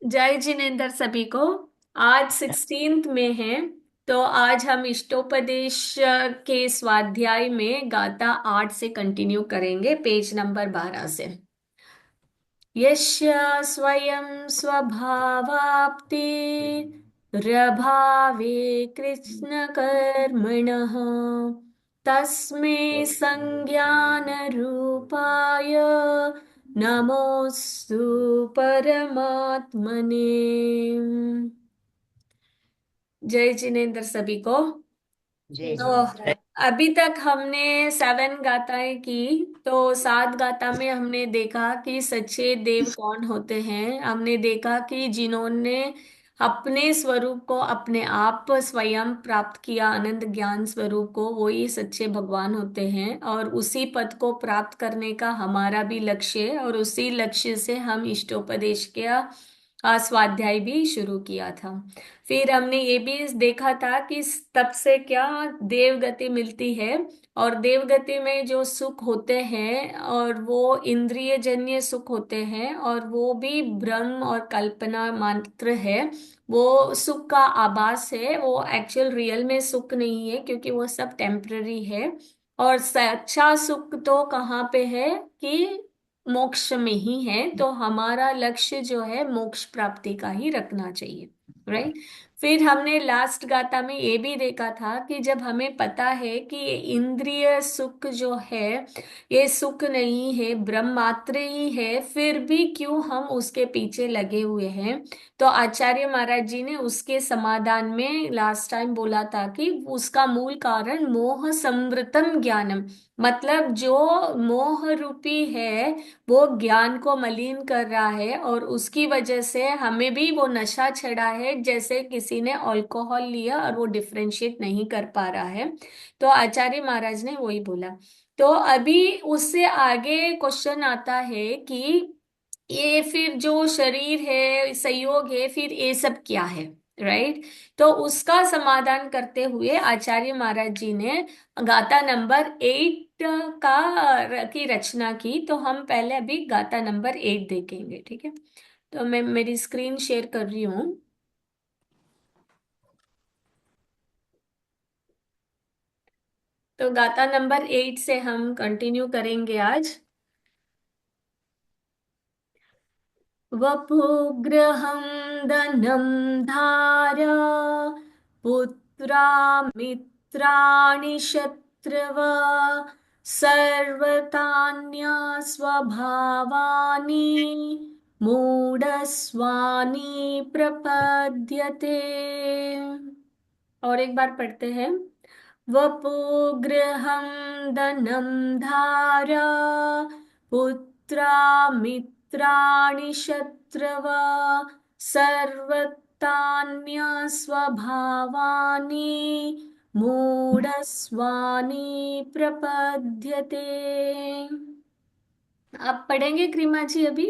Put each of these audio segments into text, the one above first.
जय जिनेंद्र सभी को। आज 16th में है। तो आज हम इष्टोपदेश के स्वाध्याय में गाथा 8 से कंटिन्यू करेंगे, पेज नंबर 12 से। यस्य स्वयं स्वभावाप्ति रभावे कृष्ण कर्मणः तस्मै संज्ञान रूपाय नमोस्तु परमात्मने। जय जिनेन्द्र सभी को। जय तो जिनेन्द्र। अभी तक हमने 7 गाथाएं की। तो 7 गाथा में हमने देखा कि सच्चे देव कौन होते हैं। हमने देखा कि जिन्होंने अपने स्वरूप को अपने आप स्वयं प्राप्त किया, आनंद ज्ञान स्वरूप को, वो ही सच्चे भगवान होते हैं। और उसी पद को प्राप्त करने का हमारा भी लक्ष्य है, और उसी लक्ष्य से हम इष्टोपदेश के स्वाध्याय भी शुरू किया था। फिर हमने ये भी देखा था कि तप से क्या देवगति मिलती है। और देवगति में जो सुख होते हैं और वो इंद्रिय जन्य सुख होते हैं, और वो भी भ्रम और कल्पना मात्र है। वो सुख का आभास है, वो एक्चुअल रियल में सुख नहीं है, क्योंकि वो सब टेम्पररी है। और सच्चा सुख तो कहाँ पे है कि मोक्ष में ही है। तो हमारा लक्ष्य जो है मोक्ष प्राप्ति का ही रखना चाहिए, राइट। फिर हमने लास्ट गाथा में ये भी देखा था कि जब हमें पता है कि ये इंद्रिय सुख जो है ये सुख नहीं है, ब्रह्म मात्र ही है, फिर भी क्यों हम उसके पीछे लगे हुए हैं। तो आचार्य महाराज जी ने उसके समाधान में लास्ट टाइम बोला था कि उसका मूल कारण मोह संवृतम ज्ञानम, मतलब जो मोह रूपी है वो ज्ञान को मलिन कर रहा है, और उसकी वजह से हमें भी वो नशा चढ़ा है, जैसे किसी ने अल्कोहल लिया और वो डिफरेंशिएट नहीं कर पा रहा है। तो आचार्य महाराज ने वही बोला। तो अभी उससे आगे क्वेश्चन आता है कि ये फिर जो शरीर है, संयोग है, फिर ये सब क्या है, राइट। तो उसका समाधान करते हुए आचार्य महाराज जी ने गाथा नंबर 8 की रचना की। तो हम पहले अभी गाथा नंबर 8 देखेंगे, ठीक है। तो मैं मेरी स्क्रीन शेयर कर रही हूँ। तो गाथा नंबर 8 से हम कंटिन्यू करेंगे आज। वपुग्रहं धनं धारा पुत्रा मित्राणि शत्रव सर्वतान्या स्वभावानि मूढस्वानि प्रपद्यते। और एक बार पढ़ते हैं। वपुगृहं धनं धारा पुत्रा मित्राणि शत्रव सर्वतान्य स्वभावानि मूढस्वानि प्रपद्यते। आप पढ़ेंगे क्रीमा जी अभी?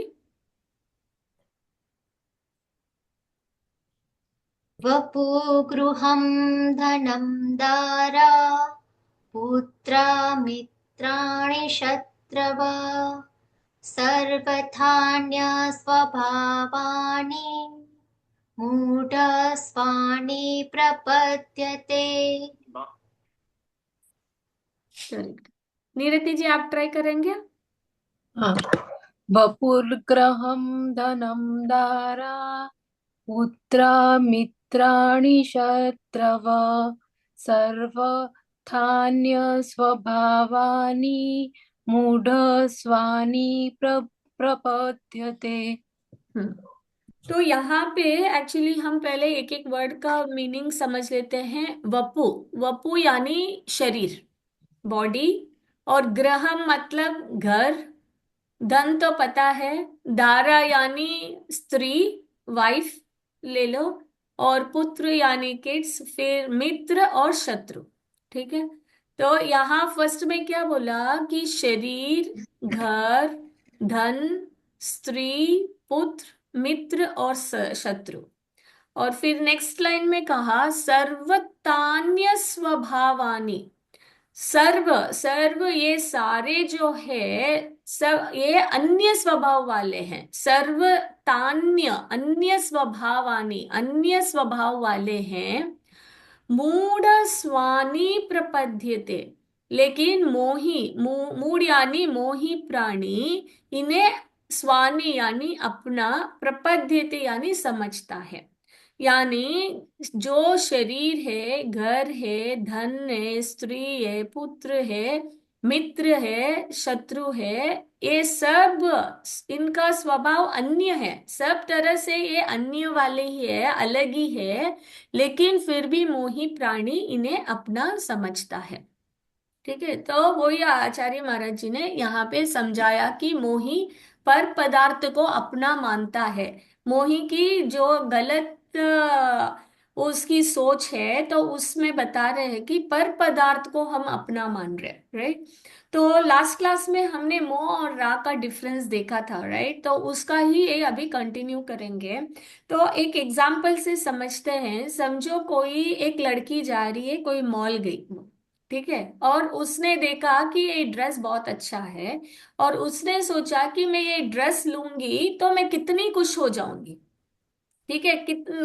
वपुगृहं धनं दारा पुत्रा मित्राणि शत्रव सर्वथान्यस्वभावानि मूढस्वानि प्रपद्यते। करेक्ट। नीरति जी आप ट्राई करेंगे? हाँ। वपुर्ग्रहं धनं दारा पुत्रा मित्राणि शत्रव सर्वथान्य स्वभावानि मूढस्वानि प्रपद्यते। हम्म। तो यहाँ पे एक्चुअली हम पहले एक एक वर्ड का मीनिंग समझ लेते हैं। वपु, वपु यानी शरीर, बॉडी। और ग्रहम मतलब घर। धन तो पता है। दारा यानी स्त्री, वाइफ ले लो। और पुत्र यानी किड्स। फिर मित्र और शत्रु, ठीक है। तो यहाँ फर्स्ट में क्या बोला कि शरीर, घर, धन, स्त्री, पुत्र, मित्र और शत्रु। और फिर नेक्स्ट लाइन में कहा सर्वतान्य स्वभावानी। सर्व, सर्व ये सारे जो है सब ये अन्य स्वभाव वाले हैं। सर्वतान्य अन्य स्वभावानी, अन्य स्वभाव वाले हैं। मूढ़ स्वानी प्रपद्यते, लेकिन मूढ़ यानी मोही प्राणी इन्हें स्वानी यानी अपना, प्रपद्यते यानी समझता है। यानी जो शरीर है, घर है, धन है, स्त्री है, पुत्र है, मित्र है, शत्रु है, ये सब इनका स्वभाव अन्य है। सब तरह से ये अन्य वाले ही है, अलग ही है, लेकिन फिर भी मोही प्राणी इन्हें अपना समझता है। ठीक है, तो वही आचार्य महाराज जी ने यहाँ पे समझाया कि मोही पर पदार्थ को अपना मानता है। मोही की जो गलत उसकी सोच है, तो उसमें बता रहे हैं कि पर पदार्थ को हम अपना मान रहे हैं, राइट। तो लास्ट क्लास में हमने मोह और राग का डिफरेंस देखा था, राइट। तो उसका ही ये अभी कंटिन्यू करेंगे। तो एक एग्जाम्पल से समझते हैं। समझो कोई एक लड़की जा रही है, कोई मॉल गई, ठीक है, और उसने देखा कि ये ड्रेस बहुत अच्छा है, और उसने सोचा कि मैं ये ड्रेस लूंगी तो मैं कितनी खुश हो जाऊंगी, ठीक है,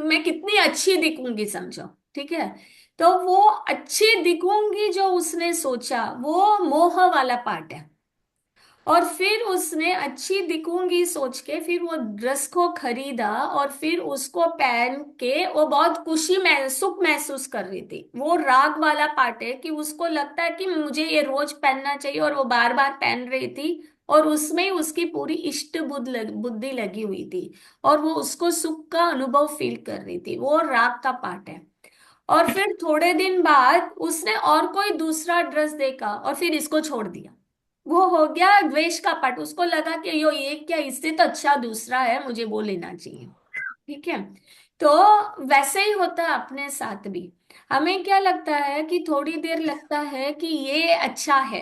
मैं कितनी अच्छी दिखूंगी, समझो। ठीक है, तो वो अच्छी दिखूंगी जो उसने सोचा, वो मोह वाला पार्ट है। और फिर उसने अच्छी दिखूंगी सोच के फिर वो ड्रेस को खरीदा, और फिर उसको पहन के वो बहुत सुख महसूस कर रही थी। वो राग वाला पार्ट है कि उसको लगता है कि मुझे ये रोज पहनना चाहिए, और वो बार बार पहन रही थी, और उसमें ही उसकी पूरी इष्ट बुद्धि लगी हुई थी, और वो उसको सुख का अनुभव फील कर रही थी। वो राग का पार्ट है। और फिर थोड़े दिन बाद उसने और कोई दूसरा ड्रेस देखा, और फिर इसको छोड़ दिया। वो हो गया द्वेष का पार्ट। उसको लगा कि यो ये क्या, इससे तो अच्छा दूसरा है, मुझे वो लेना चाहिए। ठीक है, तो वैसे ही होता है अपने साथ भी। हमें क्या लगता है कि थोड़ी देर लगता है कि ये अच्छा है,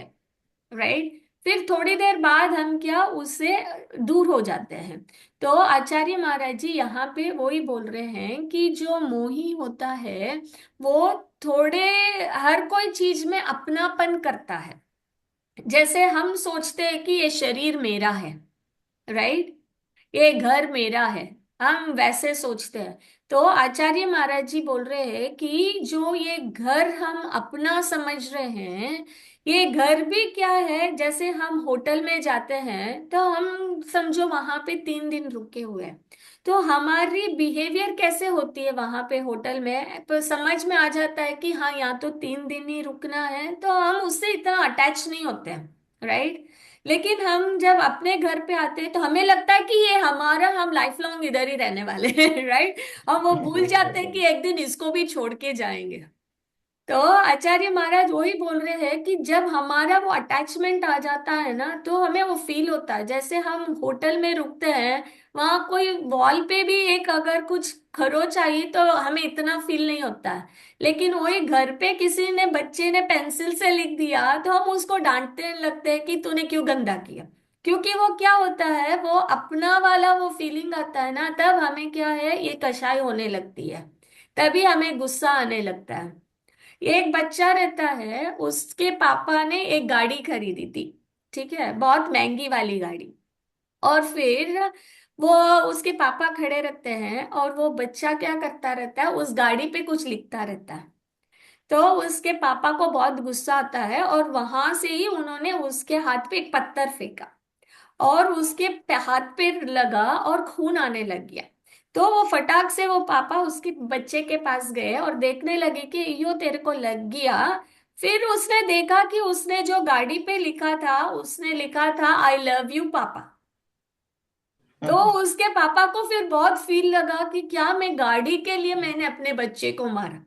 राइट। फिर थोड़ी देर बाद हम क्या, उससे दूर हो जाते हैं। तो आचार्य महाराज जी यहाँ पे वही बोल रहे हैं कि जो मोही होता है वो थोड़े, हर कोई चीज में अपनापन करता है। जैसे हम सोचते हैं कि ये शरीर मेरा है, राइट, ये घर मेरा है, हम वैसे सोचते हैं। तो आचार्य महाराज जी बोल रहे हैं कि जो ये घर हम अपना समझ रहे हैं, ये घर भी क्या है, जैसे हम होटल में जाते हैं तो हम समझो वहां पे 3 दिन रुके हुए हैं, तो हमारी बिहेवियर कैसे होती है वहां पे होटल में, तो समझ में आ जाता है कि हाँ यहाँ तो 3 दिन ही रुकना है, तो हम उससे इतना अटैच नहीं होते हैं, राइट। लेकिन हम जब अपने घर पे आते हैं तो हमें लगता है कि ये हमारा, हम लाइफ लॉन्ग इधर ही रहने वाले हैं, राइट। हम वो भूल जाते हैं कि एक दिन इसको भी छोड़ के जाएंगे। तो आचार्य महाराज वही बोल रहे हैं कि जब हमारा वो अटैचमेंट आ जाता है ना, तो हमें वो फील होता है जैसे हम होटल में रुकते हैं, वहां कोई वॉल पे भी एक अगर कुछ खरोच आई तो हमें इतना फील नहीं होता है। लेकिन वही घर पे किसी ने, बच्चे ने पेंसिल से लिख दिया तो हम उसको डांटने लगते हैं कि तूने क्यों गंदा किया। क्योंकि वो क्या होता है, वो अपना वाला वो फीलिंग आता है ना, तब हमें क्या है, ये कषाय होने लगती है, तभी हमें गुस्सा आने लगता है। एक बच्चा रहता है, उसके पापा ने एक गाड़ी खरीदी थी, ठीक है, बहुत महंगी वाली गाड़ी। और फिर वो, उसके पापा खड़े रहते हैं और वो बच्चा क्या करता रहता है, उस गाड़ी पे कुछ लिखता रहता है। तो उसके पापा को बहुत गुस्सा आता है, और वहां से ही उन्होंने उसके हाथ पे एक पत्थर फेंका, और उसके हाथ पे लगा और खून आने लग गया। तो वो फटाक से, वो पापा उसके बच्चे के पास गए और देखने लगे कि यो तेरे को लग गया। फिर उसने देखा कि उसने जो गाड़ी पे लिखा था, उसने लिखा था आई लव यू पापा। तो उसके पापा को फिर बहुत फील लगा कि क्या मैं गाड़ी के लिए मैंने अपने बच्चे को मारा,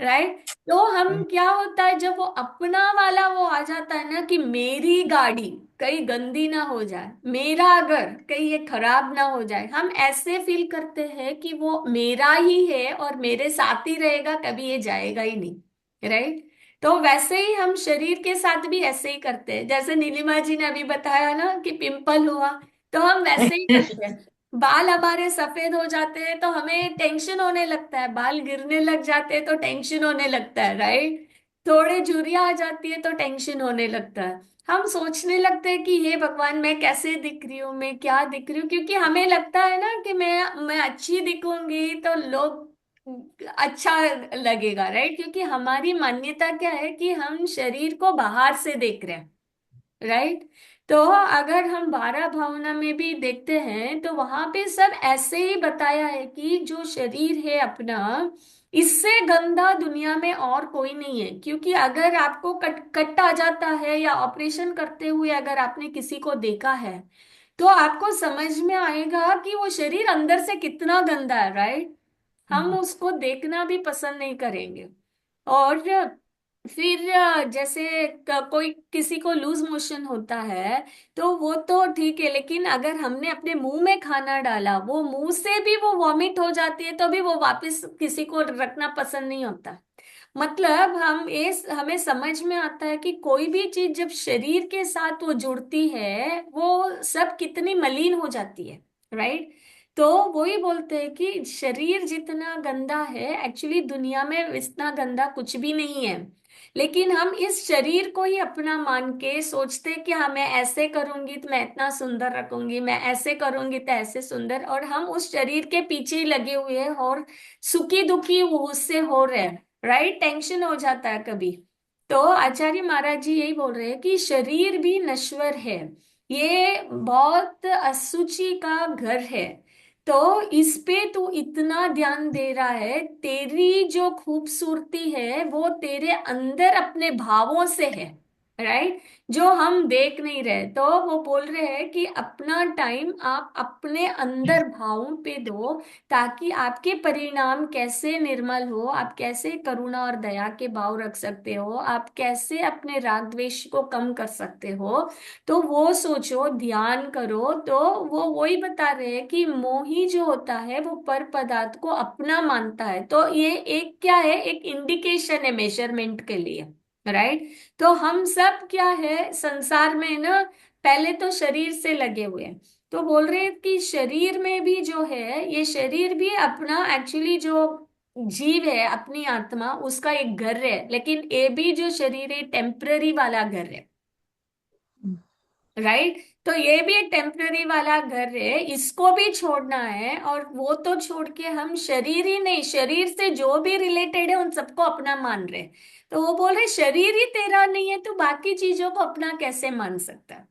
राइट। तो हम क्या होता है, जब वो अपना वाला वो आ जाता है ना कि मेरी गाड़ी कहीं गंदी ना हो जाए, मेरा घर कहीं ये खराब ना हो जाए, हम ऐसे फील करते हैं कि वो मेरा ही है और मेरे साथ ही रहेगा, कभी ये जाएगा ही नहीं, राइट। तो वैसे ही हम शरीर के साथ भी ऐसे ही करते हैं। जैसे नीलिमा जी ने अभी बताया ना कि पिंपल हुआ, तो हम वैसे ही करते हैं। बाल हमारे सफेद हो जाते हैं तो हमें टेंशन होने लगता है, बाल गिरने लग जाते हैं तो टेंशन होने लगता है, राइट। थोड़े झुर्रियां आ जाती है तो टेंशन होने लगता है। हम सोचने लगते हैं कि हे भगवान, मैं कैसे दिख रही हूँ, मैं क्या दिख रही हूँ, क्योंकि हमें लगता है ना कि मैं अच्छी दिखूंगी तो लोग अच्छा लगेगा, राइट? क्योंकि हमारी मान्यता क्या है कि हम शरीर को बाहर से देख रहे हैं, राइट? तो अगर हम 12 भावना में भी देखते हैं तो वहां पे सब ऐसे ही बताया है कि जो शरीर है अपना, इससे गंदा दुनिया में और कोई नहीं है। क्योंकि अगर आपको कट आ जाता है या ऑपरेशन करते हुए अगर आपने किसी को देखा है तो आपको समझ में आएगा कि वो शरीर अंदर से कितना गंदा है, राइट? हम उसको देखना भी पसंद नहीं करेंगे। और फिर जैसे कोई किसी को लूज मोशन होता है तो वो तो ठीक है, लेकिन अगर हमने अपने मुंह में खाना डाला, वो मुंह से भी वो वॉमिट हो जाती है, तो भी वो वापस किसी को रखना पसंद नहीं होता। मतलब हमें समझ में आता है कि कोई भी चीज जब शरीर के साथ वो जुड़ती है वो सब कितनी मलिन हो जाती है, राइट? तो वही बोलते हैं कि शरीर जितना गंदा है, एक्चुअली दुनिया में इतना गंदा कुछ भी नहीं है। लेकिन हम इस शरीर को ही अपना मान के सोचते हैं कि हाँ, मैं ऐसे करूंगी तो मैं इतना सुंदर रखूंगी, मैं ऐसे करूंगी तो ऐसे सुंदर, और हम उस शरीर के पीछे ही लगे हुए हैं और सुखी दुखी वो उससे हो रहे हैं, राइट? टेंशन हो जाता है कभी। तो आचार्य महाराज जी यही बोल रहे हैं कि शरीर भी नश्वर है, ये बहुत असुचि का घर है। तो इस पे तू इतना ध्यान दे रहा है, तेरी जो खूबसूरती है वो तेरे अंदर अपने भावों से है, राइट? जो हम देख नहीं रहे। तो वो बोल रहे हैं कि अपना टाइम आप अपने अंदर भावों पे दो, ताकि आपके परिणाम कैसे निर्मल हो, आप कैसे करुणा और दया के भाव रख सकते हो, आप कैसे अपने राग द्वेष को कम कर सकते हो। तो वो सोचो, ध्यान करो। तो वो वही बता रहे हैं कि मोही जो होता है वो पर पदार्थ को अपना मानता है। तो ये एक क्या है, एक इंडिकेशन है मेजरमेंट के लिए, राइट? तो हम सब क्या है संसार में ना, पहले तो शरीर से लगे हुए हैं। तो बोल रहे हैं कि शरीर में भी जो है, ये शरीर भी अपना एक्चुअली जो जीव है, अपनी आत्मा, उसका एक घर है। लेकिन ये भी जो शरीर है टेम्पररी वाला घर है, राइट? तो ये भी एक टेम्पररी वाला घर है, इसको भी छोड़ना है। और वो तो छोड़ के हम शरीर ही नहीं, शरीर से जो भी रिलेटेड है उन सबको अपना मान रहे हैं। तो वो बोल रहे शरीर ही तेरा नहीं है तो बाकी चीजों को अपना कैसे मान सकता है,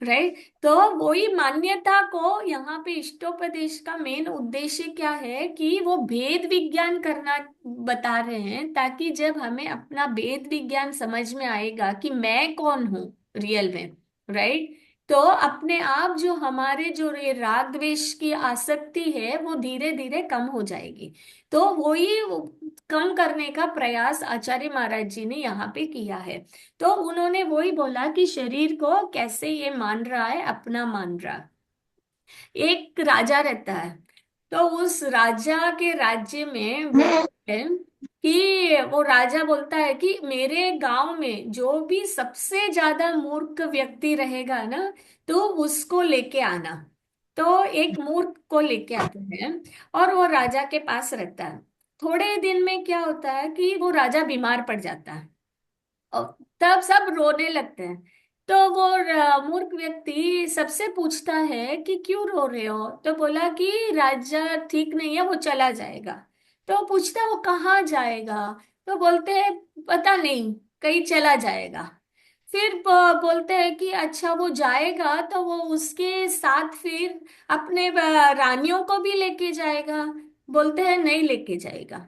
राइट? तो वही मान्यता को यहाँ पे इष्टोपदेश का मेन उद्देश्य क्या है कि वो भेद विज्ञान करना बता रहे हैं, ताकि जब हमें अपना भेद विज्ञान समझ में आएगा कि मैं कौन हूँ रियल में, राइट? तो अपने आप जो हमारे जो ये राग द्वेष की आसक्ति है वो धीरे धीरे कम हो जाएगी। तो वही कम करने का प्रयास आचार्य महाराज जी ने यहाँ पे किया है। तो उन्होंने वही बोला कि शरीर को कैसे ये मान रहा है, अपना मान रहा है। एक राजा रहता है, तो उस राजा के राज्य में वो है कि वो राजा बोलता है कि मेरे गांव में जो भी सबसे ज्यादा मूर्ख व्यक्ति रहेगा ना, तो उसको लेके आना। तो एक मूर्ख को लेके आते हैं और वो राजा के पास रहता है। थोड़े दिन में क्या होता है कि वो राजा बीमार पड़ जाता है और तब सब रोने लगते हैं। तो वो मूर्ख व्यक्ति सबसे पूछता है कि क्यों रो रहे हो? तो बोला कि राजा ठीक नहीं है, वो चला जाएगा। तो पूछता है वो कहाँ जाएगा? तो बोलते हैं पता नहीं, कहीं चला जाएगा। फिर बोलते हैं कि अच्छा वो जाएगा तो वो उसके साथ फिर अपने रानियों को भी लेके जाएगा? बोलते हैं नहीं लेके जाएगा।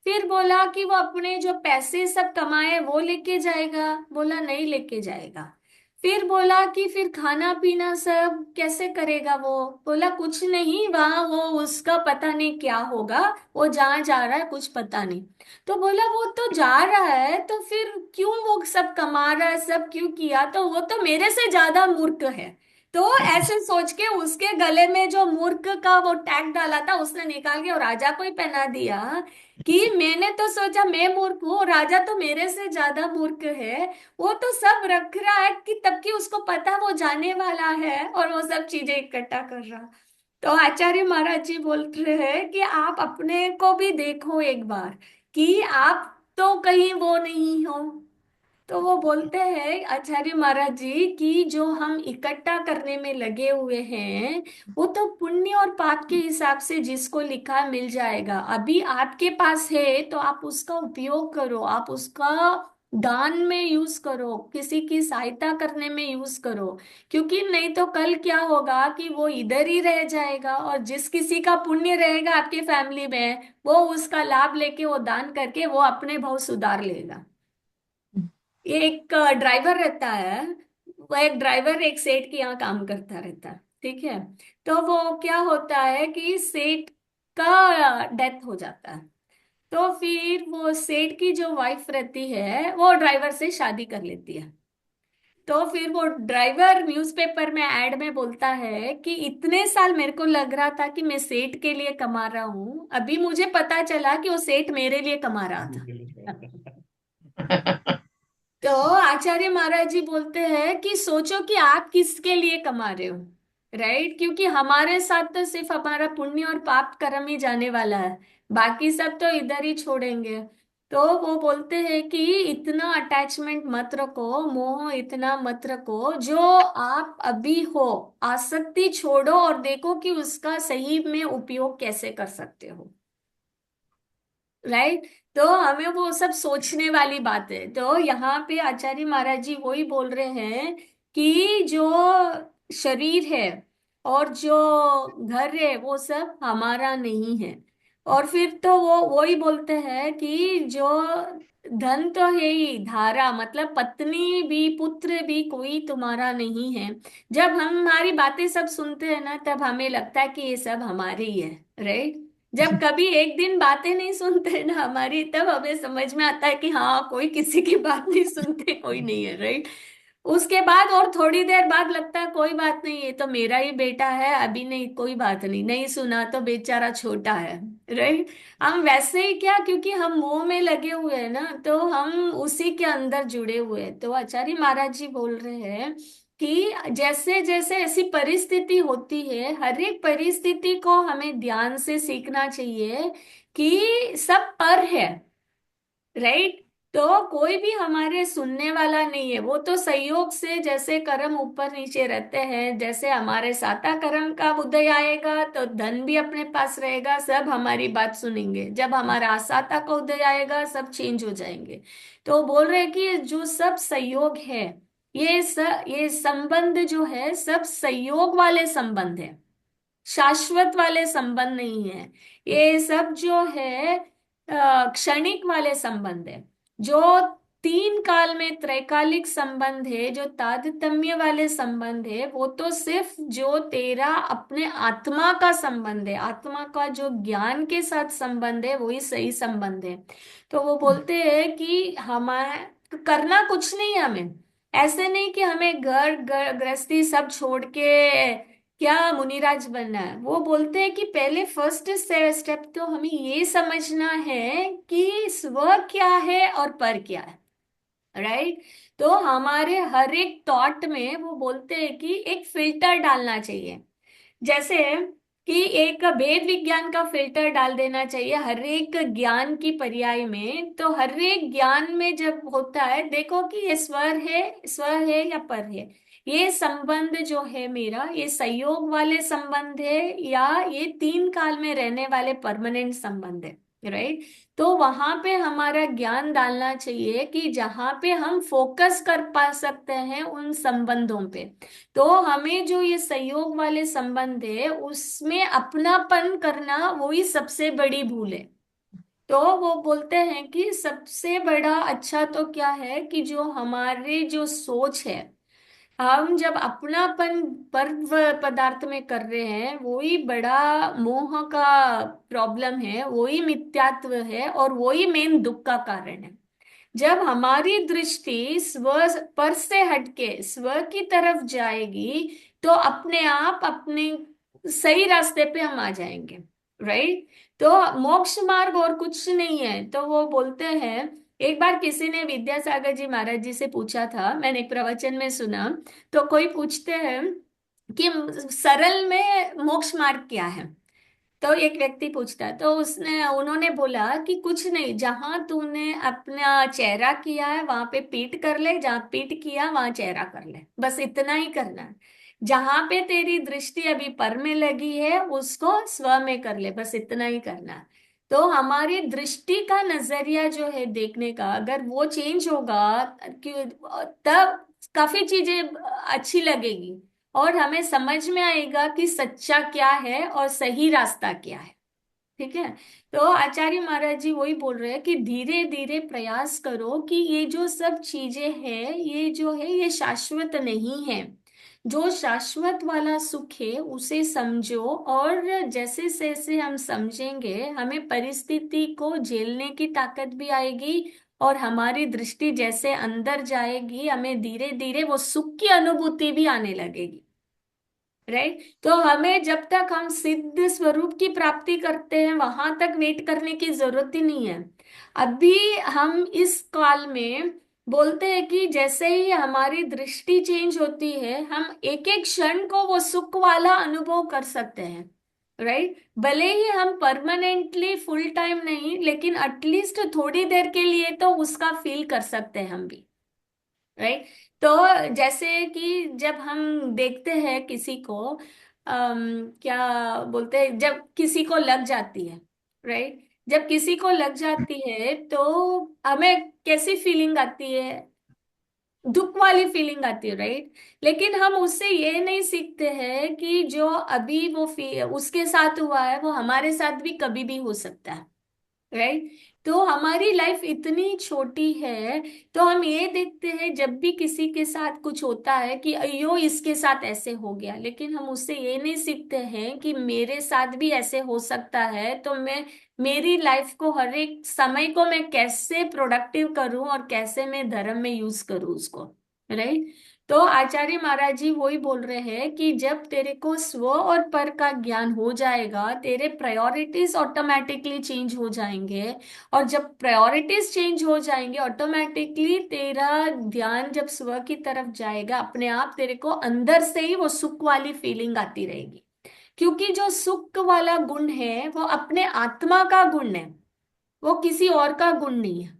फिर बोला कि वो अपने जो पैसे सब कमाए वो लेके जाएगा? बोला नहीं लेके जाएगा। फिर बोला कि फिर खाना पीना सब कैसे करेगा वो? बोला कुछ नहीं, वहां वो उसका पता नहीं क्या होगा, वो जहाँ जा रहा है कुछ पता नहीं। तो बोला वो तो जा रहा है तो फिर क्यों वो सब कमा रहा है, सब क्यों किया? तो वो तो मेरे से ज्यादा मूर्ख है। तो ऐसे सोच के उसके गले में जो मूर्ख का वो टैग डाला था उसने निकाल के और राजा को ही पहना दिया कि मैंने तो सोचा मैं मूर्ख हूँ, राजा तो मेरे से ज्यादा मूर्ख है। वो तो सब रख रहा है कि तब कि उसको पता वो जाने वाला है और वो सब चीजें इकट्ठा कर रहा। तो आचार्य महाराज जी बोल रहे हैं कि आप अपने को भी देखो एक बार, कि आप तो कहीं वो नहीं हो, तो वो बोलते हैं आचार्य महाराज जी कि जो हम इकट्ठा करने में लगे हुए हैं वो तो पुण्य और पाप के हिसाब से जिसको लिखा मिल जाएगा। अभी आपके पास है तो आप उसका उपयोग करो, आप उसका दान में यूज करो, किसी की सहायता करने में यूज करो। क्योंकि नहीं तो कल क्या होगा कि वो इधर ही रह जाएगा, और जिस किसी का पुण्य रहेगा आपके फैमिली में वो उसका लाभ लेके वो दान करके वो अपने भाव सुधार लेगा। ये एक ड्राइवर रहता है, वो एक ड्राइवर एक सेठ के यहाँ काम करता रहता है, ठीक है। तो वो क्या होता है कि सेठ का डेथ हो जाता है। तो फिर वो सेठ की जो वाइफ रहती है वो ड्राइवर से शादी कर लेती है। तो फिर वो ड्राइवर न्यूज़पेपर में एड में बोलता है कि इतने साल मेरे को लग रहा था कि मैं सेठ के लिए कमा रहा हूँ, अभी मुझे पता चला कि वो सेठ मेरे लिए कमा रहा था। तो आचार्य महाराज जी बोलते हैं कि सोचो कि आप किसके लिए कमा रहे हो, राइट। क्योंकि हमारे साथ तो सिर्फ हमारा पुण्य और पाप कर्म ही जाने वाला है, बाकी सब तो इधर ही छोड़ेंगे। तो वो बोलते हैं कि इतना अटैचमेंट मत रखो, मोह इतना मत रखो, जो आप अभी हो आसक्ति छोड़ो और देखो कि उसका सही में उपयोग कैसे कर सकते हो, राइट। तो हमें वो सब सोचने वाली बात है। तो यहाँ पे आचार्य महाराज जी वही बोल रहे हैं कि जो शरीर है और जो घर है वो सब हमारा नहीं है। और फिर तो वो वही बोलते हैं कि जो धन तो है ही, धारा मतलब पत्नी भी पुत्र भी कोई तुम्हारा नहीं है। जब हम हमारी बातें सब सुनते हैं ना तब हमें लगता है कि ये सब हमारे ही है, राइट। जब कभी एक दिन बातें नहीं सुनते ना हमारी तब हमें समझ में आता है कि हाँ कोई किसी की बात नहीं सुनते, कोई नहीं है, राइट। उसके बाद और थोड़ी देर बाद लगता है कोई बात नहीं, ये तो मेरा ही बेटा है, अभी नहीं कोई बात नहीं, नहीं सुना तो बेचारा छोटा है, राइट। हम वैसे ही क्या, क्योंकि हम मोह में लगे हुए हैं ना तो हम उसी के अंदर जुड़े हुए हैं। तो आचार्य महाराज जी बोल रहे हैं कि जैसे जैसे ऐसी परिस्थिति होती है हर एक परिस्थिति को हमें ध्यान से सीखना चाहिए कि सब पर है, राइट। तो कोई भी हमारे सुनने वाला नहीं है, वो तो संयोग से जैसे कर्म ऊपर नीचे रहते हैं, जैसे हमारे साता कर्म का उदय आएगा तो धन भी अपने पास रहेगा, सब हमारी बात सुनेंगे। जब हमारा असाता का उदय आएगा सब चेंज हो जाएंगे। तो बोल रहे हैं कि जो सब संयोग है, ये संबंध जो है सब संयोग वाले संबंध है, शाश्वत वाले संबंध नहीं है। ये सब जो है क्षणिक वाले संबंध है। जो तीन काल में त्रैकालिक संबंध है, जो तारतम्य वाले संबंध है, वो तो सिर्फ जो तेरा अपने आत्मा का संबंध है, आत्मा का जो ज्ञान के साथ संबंध है वही सही संबंध है। तो वो बोलते हैं कि हमारे करना कुछ नहीं है हमें, ऐसे नहीं कि हमें गृहस्थी सब छोड़ के क्या मुनिराज बनना है। वो बोलते हैं कि पहले फर्स्ट स्टेप तो हमें ये समझना है कि स्व क्या है और पर क्या है, राइट। तो हमारे हर एक थॉट में वो बोलते हैं कि एक फिल्टर डालना चाहिए। जैसे कि एक वेद विज्ञान का फिल्टर डाल देना चाहिए हर एक ज्ञान की पर्याय में। तो हर एक ज्ञान में जब होता है देखो कि ये स्वर है या पर है, ये संबंध जो है मेरा ये संयोग वाले संबंध है या ये तीन काल में रहने वाले परमानेंट संबंध है, राइट। तो वहां पे हमारा ज्ञान डालना चाहिए कि जहां पे हम फोकस कर पा सकते हैं उन संबंधों पे। तो हमें जो ये सहयोग वाले संबंध है उसमें अपनापन करना वही सबसे बड़ी भूल है। तो वो बोलते हैं कि सबसे बड़ा अच्छा तो क्या है कि जो हमारे जो सोच है, हम जब अपनापन पर्व पदार्थ में कर रहे हैं वही बड़ा मोह का प्रॉब्लम है, वही मिथ्यात्व है और वही मेन दुख का कारण है। जब हमारी दृष्टि स्व पर से हटके स्व की तरफ जाएगी तो अपने आप अपने सही रास्ते पे हम आ जाएंगे, राइट। तो मोक्ष मार्ग और कुछ नहीं है। तो वो बोलते हैं, एक बार किसी ने विद्यासागर जी महाराज जी से पूछा था, मैंने एक प्रवचन में सुना। तो कोई पूछते हैं कि सरल में मोक्ष मार्ग क्या है। तो एक व्यक्ति पूछता है, तो उसने उन्होंने बोला कि कुछ नहीं, जहां तूने अपना चेहरा किया है वहां पे पीठ कर ले, जहां पीठ किया वहां चेहरा कर ले, बस इतना ही करना है। जहां पे तेरी दृष्टि अभी पर में लगी है उसको स्व में कर ले, बस इतना ही करना है। तो हमारी दृष्टि का नजरिया जो है देखने का, अगर वो चेंज होगा तब काफी चीजें अच्छी लगेगी, और हमें समझ में आएगा कि सच्चा क्या है और सही रास्ता क्या है। ठीक है। तो आचार्य महाराज जी वही बोल रहे हैं कि धीरे धीरे प्रयास करो कि ये जो सब चीजें हैं ये जो है ये शाश्वत नहीं है। जो शाश्वत वाला सुख है उसे समझो, और जैसे जैसे हम समझेंगे हमें परिस्थिति को झेलने की ताकत भी आएगी, और हमारी दृष्टि जैसे अंदर जाएगी हमें धीरे धीरे वो सुख की अनुभूति भी आने लगेगी। राइट। तो हमें जब तक हम सिद्ध स्वरूप की प्राप्ति करते हैं वहां तक वेट करने की जरूरत ही नहीं है। अभी हम इस काल में बोलते हैं कि जैसे ही हमारी दृष्टि चेंज होती है हम एक एक क्षण को वो सुख वाला अनुभव कर सकते हैं। राइट। भले ही हम परमानेंटली फुल टाइम नहीं, लेकिन एटलीस्ट थोड़ी देर के लिए तो उसका फील कर सकते हैं हम भी। राइट। तो जैसे कि जब हम देखते हैं किसी को क्या बोलते हैं, जब किसी को लग जाती है। राइट। जब किसी को लग जाती है तो हमें कैसी फीलिंग आती है, दुख वाली फीलिंग आती है। राइट। लेकिन हम उससे ये नहीं सीखते हैं कि जो अभी वो उसके साथ हुआ है वो हमारे साथ भी कभी भी हो सकता है। राइट। तो हमारी लाइफ इतनी छोटी है, तो हम ये देखते हैं जब भी किसी के साथ कुछ होता है कि अयो इसके साथ ऐसे हो गया, लेकिन हम उससे ये नहीं सीखते हैं कि मेरे साथ भी ऐसे हो सकता है, तो मैं मेरी लाइफ को हर एक समय को मैं कैसे प्रोडक्टिव करूं और कैसे मैं धर्म में यूज करूं उसको। राइट। तो आचार्य महाराज जी वही बोल रहे हैं कि जब तेरे को स्व और पर का ज्ञान हो जाएगा तेरे प्रायोरिटीज ऑटोमेटिकली चेंज हो जाएंगे, और जब प्रायोरिटीज चेंज हो जाएंगे ऑटोमेटिकली तेरा ध्यान जब स्व की तरफ जाएगा अपने आप तेरे को अंदर से ही वो सुख वाली फीलिंग आती रहेगी। क्योंकि जो सुख वाला गुण है वो अपने आत्मा का गुण है, वो किसी और का गुण नहीं है।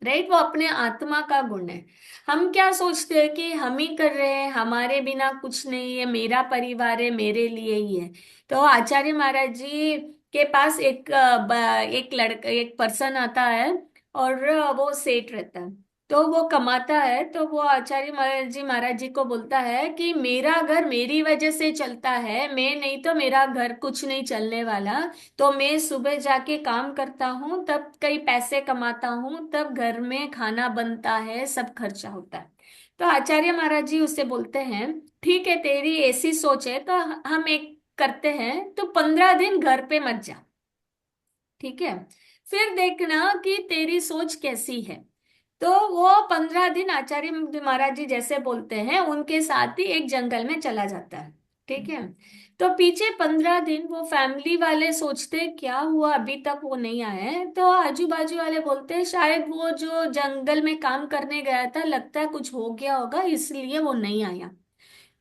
राइट। वो अपने आत्मा का गुण है। हम क्या सोचते हैं कि हम ही कर रहे हैं, हमारे बिना कुछ नहीं है, मेरा परिवार है, मेरे लिए ही है। तो आचार्य महाराज जी के पास एक लड़का एक पर्सन आता है, और वो सेठ रहता है। तो वो कमाता है, तो वो आचार्य महाराज जी को बोलता है कि मेरा घर मेरी वजह से चलता है, मैं नहीं तो मेरा घर कुछ नहीं चलने वाला। तो मैं सुबह जाके काम करता हूँ तब कई पैसे कमाता हूँ, तब घर में खाना बनता है, सब खर्चा होता है। तो आचार्य महाराज जी उससे बोलते हैं ठीक है तेरी ऐसी सोच है, तो हम एक करते हैं, तो 15 दिन घर पे मत जा। ठीक है। फिर देखना कि तेरी सोच कैसी है। तो वो 15 दिन आचार्य महाराज जी जैसे बोलते हैं उनके साथ ही एक जंगल में चला जाता है। ठीक है। तो पीछे 15 दिन वो फैमिली वाले सोचते हैं, क्या हुआ अभी तक वो नहीं आए हैं, तो आजू बाजू वाले बोलते हैं शायद वो जो जंगल में काम करने गया था लगता है कुछ हो गया होगा इसलिए वो नहीं आया।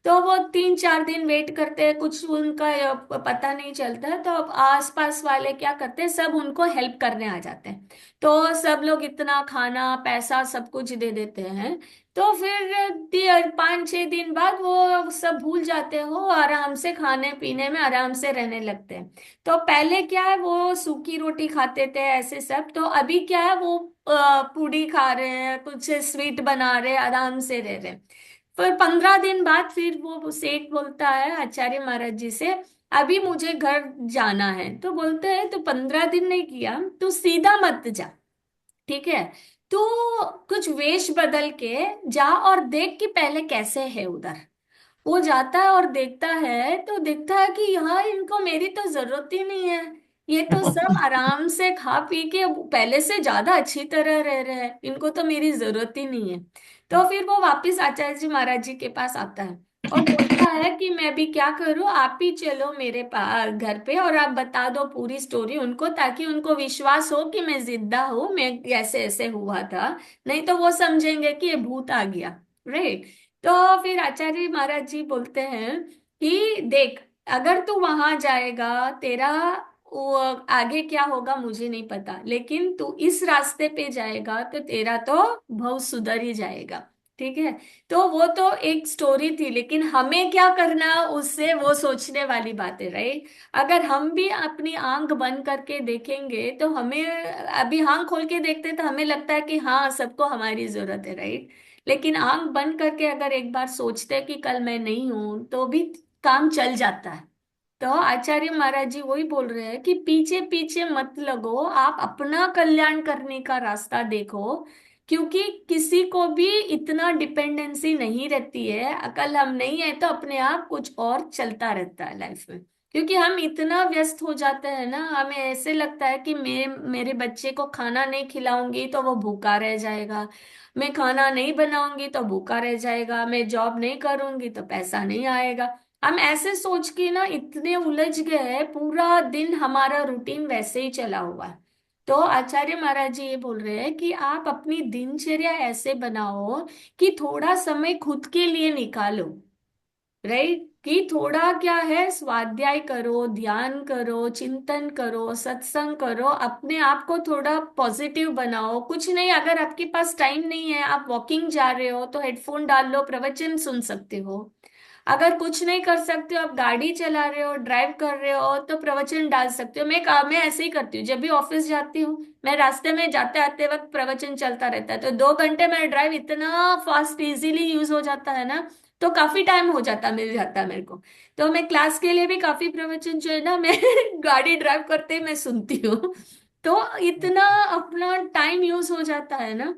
तो वो 3-4 दिन वेट करते हैं, कुछ उनका पता नहीं चलता, तो अब आसपास वाले क्या करते हैं, सब उनको हेल्प करने आ जाते हैं। तो सब लोग इतना खाना पैसा सब कुछ दे देते हैं। तो फिर 5-6 दिन बाद वो सब भूल जाते हो, आराम से खाने पीने में आराम से रहने लगते हैं। तो पहले क्या है वो सूखी रोटी खाते थे ऐसे सब, तो अभी क्या है वो पूड़ी खा रहे हैं, कुछ स्वीट बना रहे हैं, आराम से रह रहे हैं। फिर 15 दिन बाद फिर वो सेठ बोलता है आचार्य महाराज जी से, अभी मुझे घर जाना है। तो बोलते हैं तो 15 दिन नहीं किया तो सीधा मत जा। ठीक है। तो कुछ वेश बदल के जा और देख कि पहले कैसे है उधर। वो जाता है और देखता है तो देखता है कि यहाँ इनको मेरी तो जरूरत ही नहीं है, ये तो सब आराम से खा पी के पहले से ज्यादा अच्छी तरह रह रहे हैं, इनको तो मेरी जरूरत ही नहीं है। तो फिर वो वापिस आचार्य जी महाराज जी के पास आता है और बोलता है कि मैं भी क्या करूं, आप ही चलो मेरे पास घर पे और आप बता दो पूरी स्टोरी उनको, ताकि उनको विश्वास हो कि मैं जिंदा हूं, मैं ऐसे ऐसे हुआ था। नहीं तो वो समझेंगे कि ये भूत आ गया। राइट। तो फिर आचार्य महाराज जी बोलते हैं कि देख अगर तू वहां जाएगा, तेरा वो आगे क्या होगा मुझे नहीं पता, लेकिन तू इस रास्ते पे जाएगा तो तेरा तो बहुत सुधर ही जाएगा। ठीक है। तो वो तो एक स्टोरी थी, लेकिन हमें क्या करना उससे, वो सोचने वाली बात है, राइट। अगर हम भी अपनी आंख बंद करके देखेंगे तो हमें, अभी आंख खोल के देखते हैं तो हमें लगता है कि हाँ सबको हमारी जरूरत है, राइट। लेकिन आंख बंद करके अगर एक बार सोचते हैं कि कल मैं नहीं हूं, तो भी काम चल जाता है। तो आचार्य महाराज जी वही बोल रहे हैं कि पीछे पीछे मत लगो, आप अपना कल्याण करने का रास्ता देखो। क्योंकि किसी को भी इतना डिपेंडेंसी नहीं रहती है, अकल हम नहीं है तो अपने आप कुछ और चलता रहता है लाइफ में। क्योंकि हम इतना व्यस्त हो जाते हैं ना, हमें ऐसे लगता है कि मेरे मेरे बच्चे को खाना नहीं खिलाऊंगी तो वो भूखा रह जाएगा, मैं खाना नहीं बनाऊंगी तो भूखा रह जाएगा, मैं जॉब नहीं करूंगी तो पैसा नहीं आएगा। हम ऐसे सोच के ना इतने उलझ गए हैं, पूरा दिन हमारा रूटीन वैसे ही चला हुआ है। तो आचार्य महाराज जी ये बोल रहे हैं कि आप अपनी दिनचर्या ऐसे बनाओ कि थोड़ा समय खुद के लिए निकालो, राइट। कि थोड़ा क्या है, स्वाध्याय करो, ध्यान करो, चिंतन करो, सत्संग करो, अपने आप को थोड़ा पॉजिटिव बनाओ। कुछ नहीं, अगर आपके पास टाइम नहीं है, आप वॉकिंग जा रहे हो तो हेडफोन डाल लो, प्रवचन सुन सकते हो। अगर कुछ नहीं कर सकते हो, आप गाड़ी चला रहे हो, ड्राइव कर रहे हो, तो प्रवचन डाल सकते हो। मैं ऐसे ही करती हूँ, जब भी ऑफिस जाती हूँ, मैं रास्ते में जाते आते वक्त प्रवचन चलता रहता है, तो 2 घंटे में ड्राइव इतना फास्ट इजीली यूज हो जाता है ना। तो काफी टाइम हो जाता मिल जाता है मेरे को। तो मैं क्लास के लिए भी काफी प्रवचन जो है ना, मैं गाड़ी ड्राइव करते ही मैं सुनती हूँ। तो इतना अपना टाइम यूज हो जाता है ना।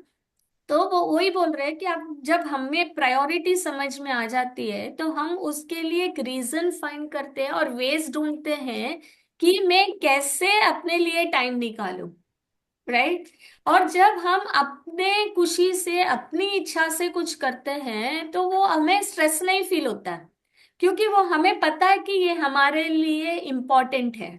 तो वो वही बोल रहे हैं कि आप जब हमें प्रायोरिटी समझ में आ जाती है तो हम उसके लिए एक रीजन फाइंड करते हैं और वेज ढूंढते हैं कि मैं कैसे अपने लिए टाइम निकालूं, राइट। और जब हम अपने खुशी से, अपनी इच्छा से कुछ करते हैं तो वो हमें स्ट्रेस नहीं फील होता है, क्योंकि वो हमें पता है कि ये हमारे लिए इम्पोर्टेंट है।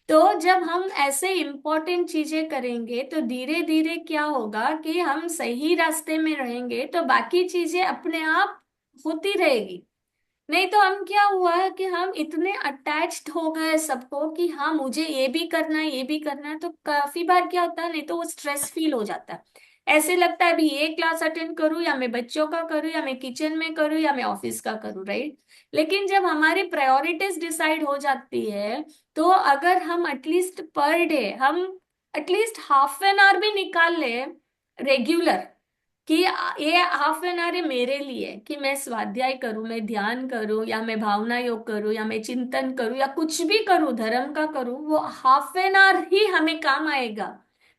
तो जब हम ऐसे इम्पोर्टेंट चीजें करेंगे तो धीरे धीरे क्या होगा कि हम सही रास्ते में रहेंगे, तो बाकी चीजें अपने आप होती रहेगी। नहीं तो हम क्या हुआ है कि हम इतने अटैच्ड हो गए सबको कि हाँ मुझे ये भी करना है, ये भी करना है, तो काफी बार क्या होता है, नहीं तो वो स्ट्रेस फील हो जाता है। ऐसे लगता है अभी ये क्लास अटेंड करूँ या मैं बच्चों का करूँ या मैं किचन में करूँ या मैं ऑफिस का करूँ, राइट। लेकिन जब हमारी प्रायोरिटीज डिसाइड हो जाती है, तो अगर हम एटलीस्ट पर डे हम एटलीस्ट हाफ एन आवर भी निकाल ले रेगुलर, कि ये हाफ एन आवर है मेरे लिए, कि मैं स्वाध्याय करूं, मैं ध्यान करूं, या मैं भावना योग करूं, या मैं चिंतन करूं, या कुछ भी करूं धर्म का करूं, वो हाफ एन आवर ही हमें काम आएगा।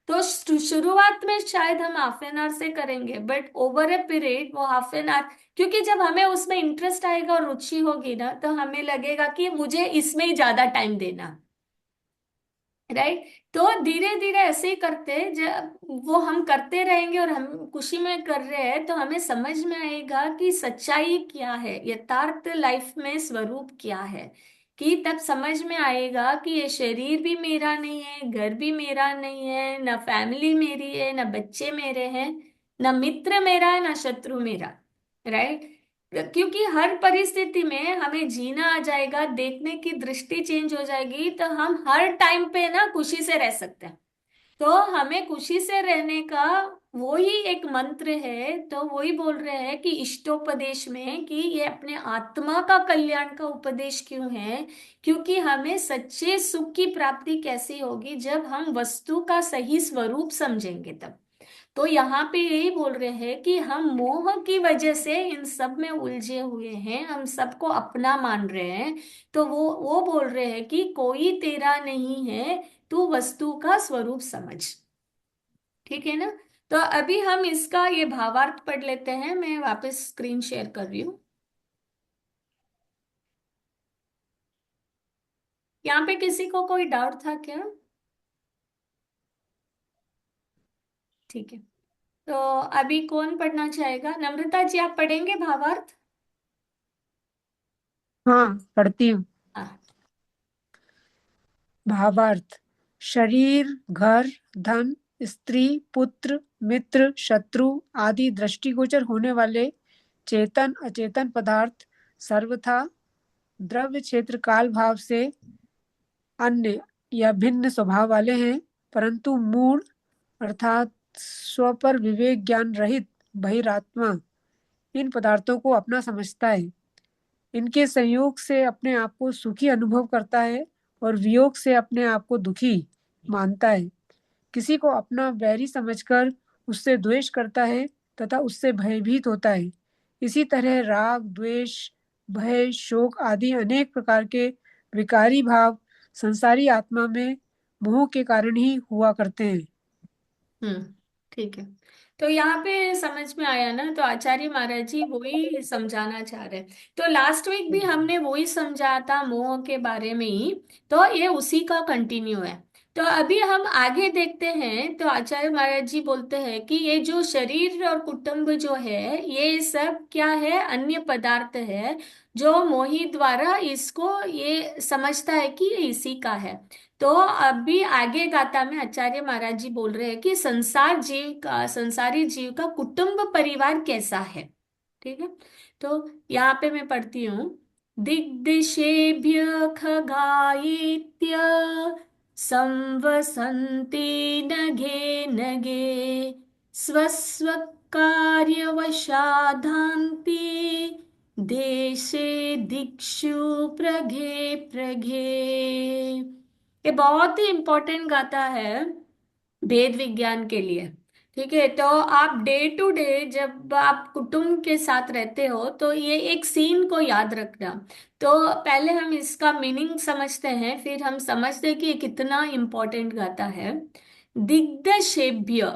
तो शुरुआत में शायद हम हाफ एन आवर से करेंगे, बट ओवर ए पीरियड वो हाफ एन आवर, क्योंकि जब हमें उसमें इंटरेस्ट आएगा और रुचि होगी ना, तो हमें लगेगा कि मुझे इसमें ही ज्यादा टाइम देना, राइट। तो धीरे धीरे ऐसे ही करते, जब वो हम करते रहेंगे और हम खुशी में कर रहे हैं, तो हमें समझ में आएगा कि सच्चाई क्या है, यथार्थ लाइफ में स्वरूप क्या है। कि तब समझ में आएगा कि ये शरीर भी मेरा नहीं है, घर भी मेरा नहीं है, न फैमिली मेरी है, न बच्चे मेरे हैं, न मित्र मेरा है, न शत्रु मेरा, राइट। क्योंकि हर परिस्थिति में हमें जीना आ जाएगा, देखने की दृष्टि चेंज हो जाएगी, तो हम हर टाइम पे ना खुशी से रह सकते हैं। तो हमें खुशी से रहने का वो ही एक मंत्र है। तो वही बोल रहे हैं कि इष्टोपदेश में कि ये अपने आत्मा का कल्याण का उपदेश क्यों है, क्योंकि हमें सच्चे सुख की प्राप्ति कैसी होगी जब हम वस्तु का सही स्वरूप समझेंगे तब। तो यहाँ पे यही बोल रहे हैं कि हम मोह की वजह से इन सब में उलझे हुए हैं, हम सबको अपना मान रहे हैं। तो वो बोल रहे हैं कि कोई तेरा नहीं है, तू वस्तु का स्वरूप समझ। ठीक है ना। तो अभी हम इसका ये भावार्थ पढ़ लेते हैं, मैं वापस स्क्रीन शेयर कर रही हूँ। यहाँ पे किसी को कोई डाउट था क्या? ठीक है। तो अभी कौन पढ़ना चाहेगा? नम्रता जी आप पढ़ेंगे भावार्थ? हाँ, पढ़ती हूँ। हाँ। भावार्थ। शरीर, घर, धन, स्त्री, पुत्र, मित्र, शत्रु आदि दृष्टिगोचर होने वाले चेतन अचेतन पदार्थ सर्वथा द्रव्य क्षेत्र काल भाव से अन्य या भिन्न स्वभाव वाले हैं, परंतु मूल अर्थात स्व पर विवेक ज्ञान रहित बहिरात्मा इन पदार्थों को अपना समझता है। इनके संयोग से अपने आप को सुखी अनुभव करता है और वियोग से अपने आप को दुखी मानता है। किसी को अपना वैरी समझकर उससे द्वेष करता है तथा उससे भयभीत होता है। इसी तरह राग, द्वेष, भय, शोक आदि अनेक प्रकार के विकारी भाव संसारी आत्मा में मोह के कारण ही हुआ करते हैं। ठीक है। तो यहाँ पे समझ में आया ना, तो आचार्य महाराज जी वही समझाना चाह रहे हैं। तो लास्ट वीक भी हमने वही समझा था मोह के बारे में ही, तो ये उसी का कंटिन्यू है। तो अभी हम आगे देखते हैं। तो आचार्य महाराज जी बोलते हैं कि ये जो शरीर और कुटुंब जो है, ये सब क्या है, अन्य पदार्थ है जो मोही द्वारा इसको ये समझता है कि ये इसी का है। तो अभी आगे गाथा में आचार्य महाराज जी बोल रहे हैं कि संसारी जीव का कुटुंब परिवार कैसा है। ठीक है। तो यहाँ पे मैं पढ़ती हूँ। दिग्दिशेभ्य खगायित्य संवसन्ति नघे नघे स्वस्व कार्यवशाधान्ति देशे दिक्षु प्रघे प्रघे। ये बहुत ही इंपॉर्टेंट गाथा है वेद विज्ञान के लिए। ठीक है। तो आप डे टू डे जब आप कुटुंब के साथ रहते हो तो ये एक सीन को याद रखना। तो पहले हम इसका मीनिंग समझते हैं, फिर हम समझते हैं कि ये कितना इंपॉर्टेंट गाथा है। दिग्दशेभ्य,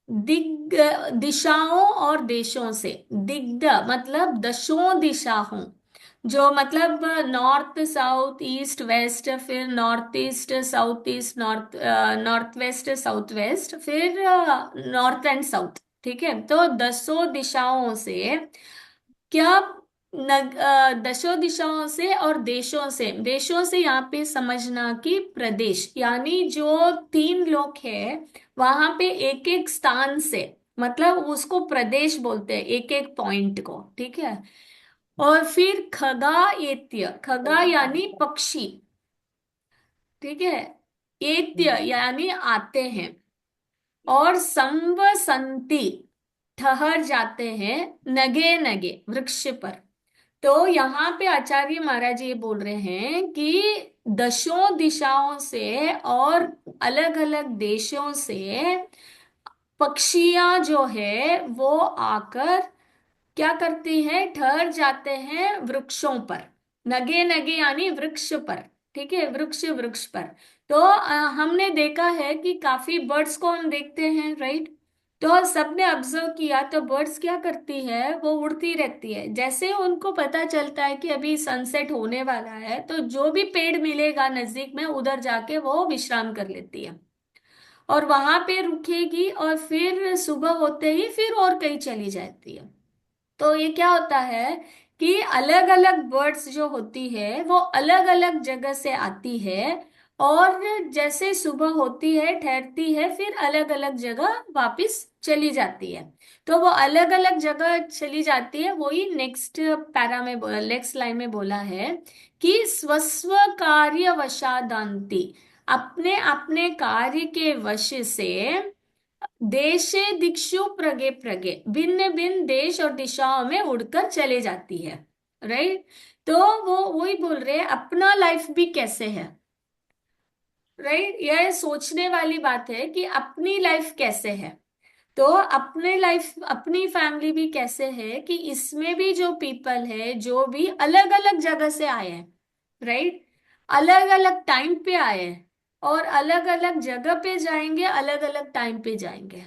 दिग दिशाओं और देशों से। दिग्ध मतलब दशों दिशाओं, जो मतलब नॉर्थ साउथ ईस्ट वेस्ट, फिर north east south east, north west south west, फिर नॉर्थ एंड साउथ। ठीक है। तो दसों दिशाओं से क्या, दसों दिशाओं से और देशों से। देशों से यहाँ पे समझना कि प्रदेश, यानी जो तीन लोग हैं वहां पे एक एक स्थान से, मतलब उसको प्रदेश बोलते हैं, एक एक पॉइंट को। ठीक है। और फिर खगा एत्य, खगा यानी पक्षी। ठीक है। एत्य यानी आते हैं। और संवसंति ठहर जाते हैं, नगे नगे वृक्ष पर। तो यहाँ पे आचार्य महाराज ये बोल रहे हैं कि दशों दिशाओं से और अलग अलग देशों से पक्षियां जो है वो आकर क्या करती हैं, ठहर जाते हैं वृक्षों पर। नगे नगे यानी वृक्ष पर। ठीक है। वृक्ष वृक्ष पर। तो हमने देखा है कि काफी बर्ड्स को हम देखते हैं, राइट। तो सबने ऑब्जर्व किया तो बर्ड्स क्या करती है, वो उड़ती रहती है। जैसे उनको पता चलता है कि अभी सनसेट होने वाला है, तो जो भी पेड़ मिलेगा नजदीक में उधर जाके वो विश्राम कर लेती है और वहां पे रुकेगी, और फिर सुबह होते ही फिर और कहीं चली जाती है। तो ये क्या होता है कि अलग अलग बर्ड्स जो होती है वो अलग अलग जगह से आती है, और जैसे सुबह होती है ठहरती है, फिर अलग अलग जगह वापस चली जाती है। तो वो अलग अलग जगह चली जाती है, वही नेक्स्ट पैरा में नेक्स्ट लाइन में बोला है कि स्वस्व कार्य वशादांति, अपने अपने कार्य के वश से देशे दिक्षु प्रगे प्रगे, भिन्न भिन्न देश और दिशाओं में उड़कर चले जाती है। राइट। तो वो वही बोल रहे हैं अपना लाइफ भी कैसे है। राइट। यह सोचने वाली बात है कि अपनी लाइफ कैसे है। तो अपने लाइफ अपनी फैमिली भी कैसे है, कि इसमें भी जो पीपल है जो भी अलग अलग जगह से आए हैं, राइट, अलग अलग टाइम पे आए हैं, और अलग अलग जगह पे जाएंगे, अलग अलग टाइम पे जाएंगे।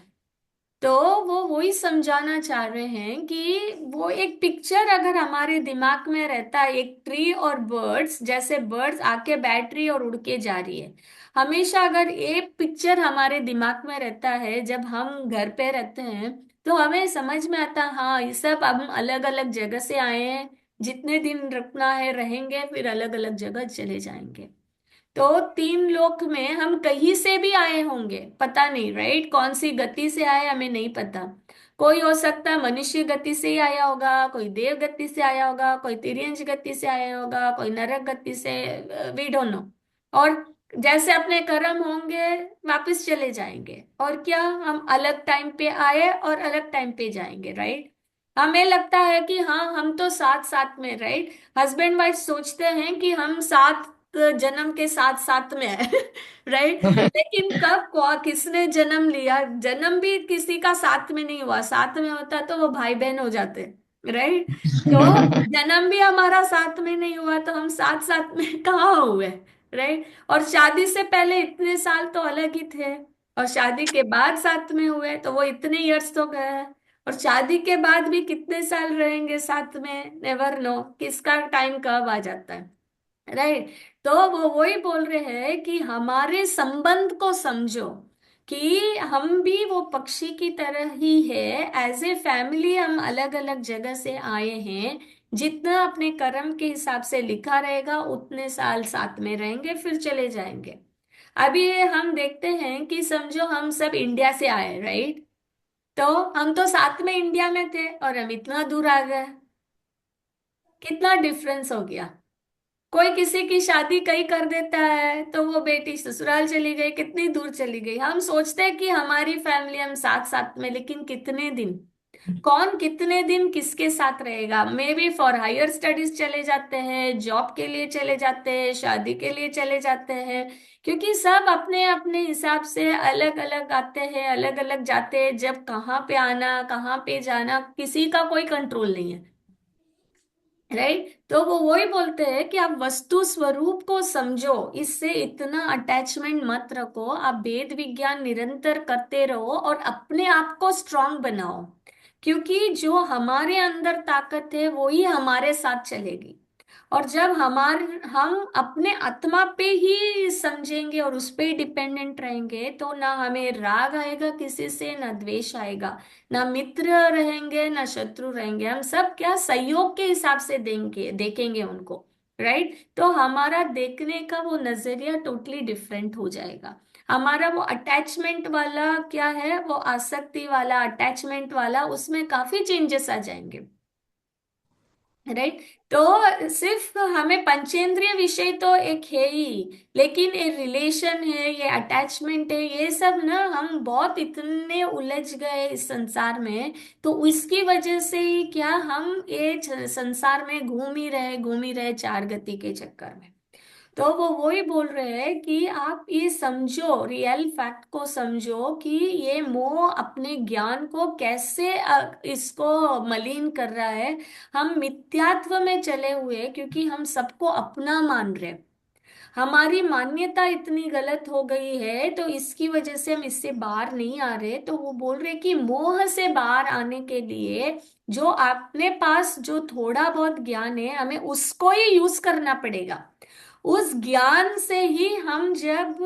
तो वो वही समझाना चाह रहे हैं कि वो एक पिक्चर अगर हमारे दिमाग में रहता है, एक ट्री और बर्ड्स, जैसे बर्ड्स आके बैठ रही और उड़ के जा रही है, हमेशा अगर एक पिक्चर हमारे दिमाग में रहता है जब हम घर पे रहते हैं, तो हमें समझ में आता है हाँ ये सब अब हम अलग अलग जगह से आए हैं, जितने दिन रुकना है रहेंगे, फिर अलग अलग जगह चले जाएंगे। तो तीन लोक में हम कहीं से भी आए होंगे, पता नहीं, राइट, कौन सी गति से आए हमें नहीं पता। कोई हो सकता है मनुष्य गति से ही आया होगा, कोई देव गति से आया होगा, कोई तिर्यंश गति से आया होगा, कोई नरक गति से, वी डोंट नो। और जैसे अपने कर्म होंगे वापस चले जाएंगे, और क्या, हम अलग टाइम पे आए और अलग टाइम पे जाएंगे, राइट। हमें लगता है कि हाँ हम तो साथ साथ में, राइट, हस्बैंड वाइफ सोचते हैं कि हम सात जन्म के साथ साथ में है राइट। लेकिन कब किसने जन्म लिया, जन्म भी किसी का साथ में नहीं हुआ, साथ में होता तो वो भाई बहन हो जाते, राइट। तो जन्म भी हमारा साथ में नहीं हुआ तो हम साथ साथ में कहाँ हुए, राइट। और शादी से पहले इतने साल तो अलग ही थे, और शादी के बाद साथ में हुए तो वो इतने इयर्स तो गए हैं, और शादी के बाद भी कितने साल रहेंगे साथ में, नेवर नो किसका टाइम कब आ जाता है, राइट। तो वो वही बोल रहे हैं कि हमारे संबंध को समझो, कि हम भी वो पक्षी की तरह ही है, एज ए फैमिली हम अलग अलग जगह से आए हैं। जितना अपने कर्म के हिसाब से लिखा रहेगा उतने साल साथ में रहेंगे, फिर चले जाएंगे। अभी हम देखते हैं कि समझो हम सब इंडिया से आए, राइट। तो हम तो साथ में इंडिया में थे और हम इतना दूर आ गए, कितना डिफरेंस हो गया। कोई किसी की शादी कहीं कर देता है तो वो बेटी ससुराल चली गई, कितनी दूर चली गई। हम सोचते हैं कि हमारी फैमिली हम साथ साथ में, लेकिन कितने दिन, कौन कितने दिन किसके साथ रहेगा। Maybe for higher studies चले जाते हैं, जॉब के लिए चले जाते हैं, शादी के लिए चले जाते हैं, क्योंकि सब अपने अपने हिसाब से अलग अलग आते हैं, अलग अलग जाते हैं। जब कहाँ पे आना कहाँ पे जाना किसी का कोई कंट्रोल नहीं है, राइट। तो वो वही बोलते हैं कि आप वस्तु स्वरूप को समझो, इससे इतना अटैचमेंट मत रखो, आप वेद विज्ञान निरंतर करते रहो और अपने आप को स्ट्रांग बनाओ, क्योंकि जो हमारे अंदर ताकत है वो ही हमारे साथ चलेगी। और जब हम अपने आत्मा पे ही समझेंगे और उस पे ही डिपेंडेंट रहेंगे, तो ना हमें राग आएगा किसी से, ना द्वेष आएगा, ना मित्र रहेंगे ना शत्रु रहेंगे। हम सब क्या सहयोग के हिसाब से देंगे, देखेंगे उनको, राइट। तो हमारा देखने का वो नजरिया टोटली डिफरेंट हो जाएगा। हमारा वो अटैचमेंट वाला क्या है, वो आसक्ति वाला अटैचमेंट वाला, उसमें काफी चेंजेस आ जाएंगे, राइट। तो सिर्फ हमें पंचेंद्रिय विषय तो एक है ही, लेकिन ये रिलेशन है, ये अटैचमेंट है, ये सब ना हम बहुत इतने उलझ गए इस संसार में। तो इसकी वजह से ही क्या, हम ये संसार में घूम ही रहे चार गति के चक्कर में। तो वो वही बोल रहे हैं कि आप ये समझो, रियल फैक्ट को समझो, कि ये मोह अपने ज्ञान को कैसे इसको मलिन कर रहा है। हम मिथ्यात्व में चले हुए क्योंकि हम सबको अपना मान रहे हैं। हमारी मान्यता इतनी गलत हो गई है, तो इसकी वजह से हम इससे बाहर नहीं आ रहे। तो वो बोल रहे कि मोह से बाहर आने के लिए जो अपने पास जो थोड़ा बहुत ज्ञान है, हमें उसको ही यूज करना पड़ेगा। उस ज्ञान से ही हम जब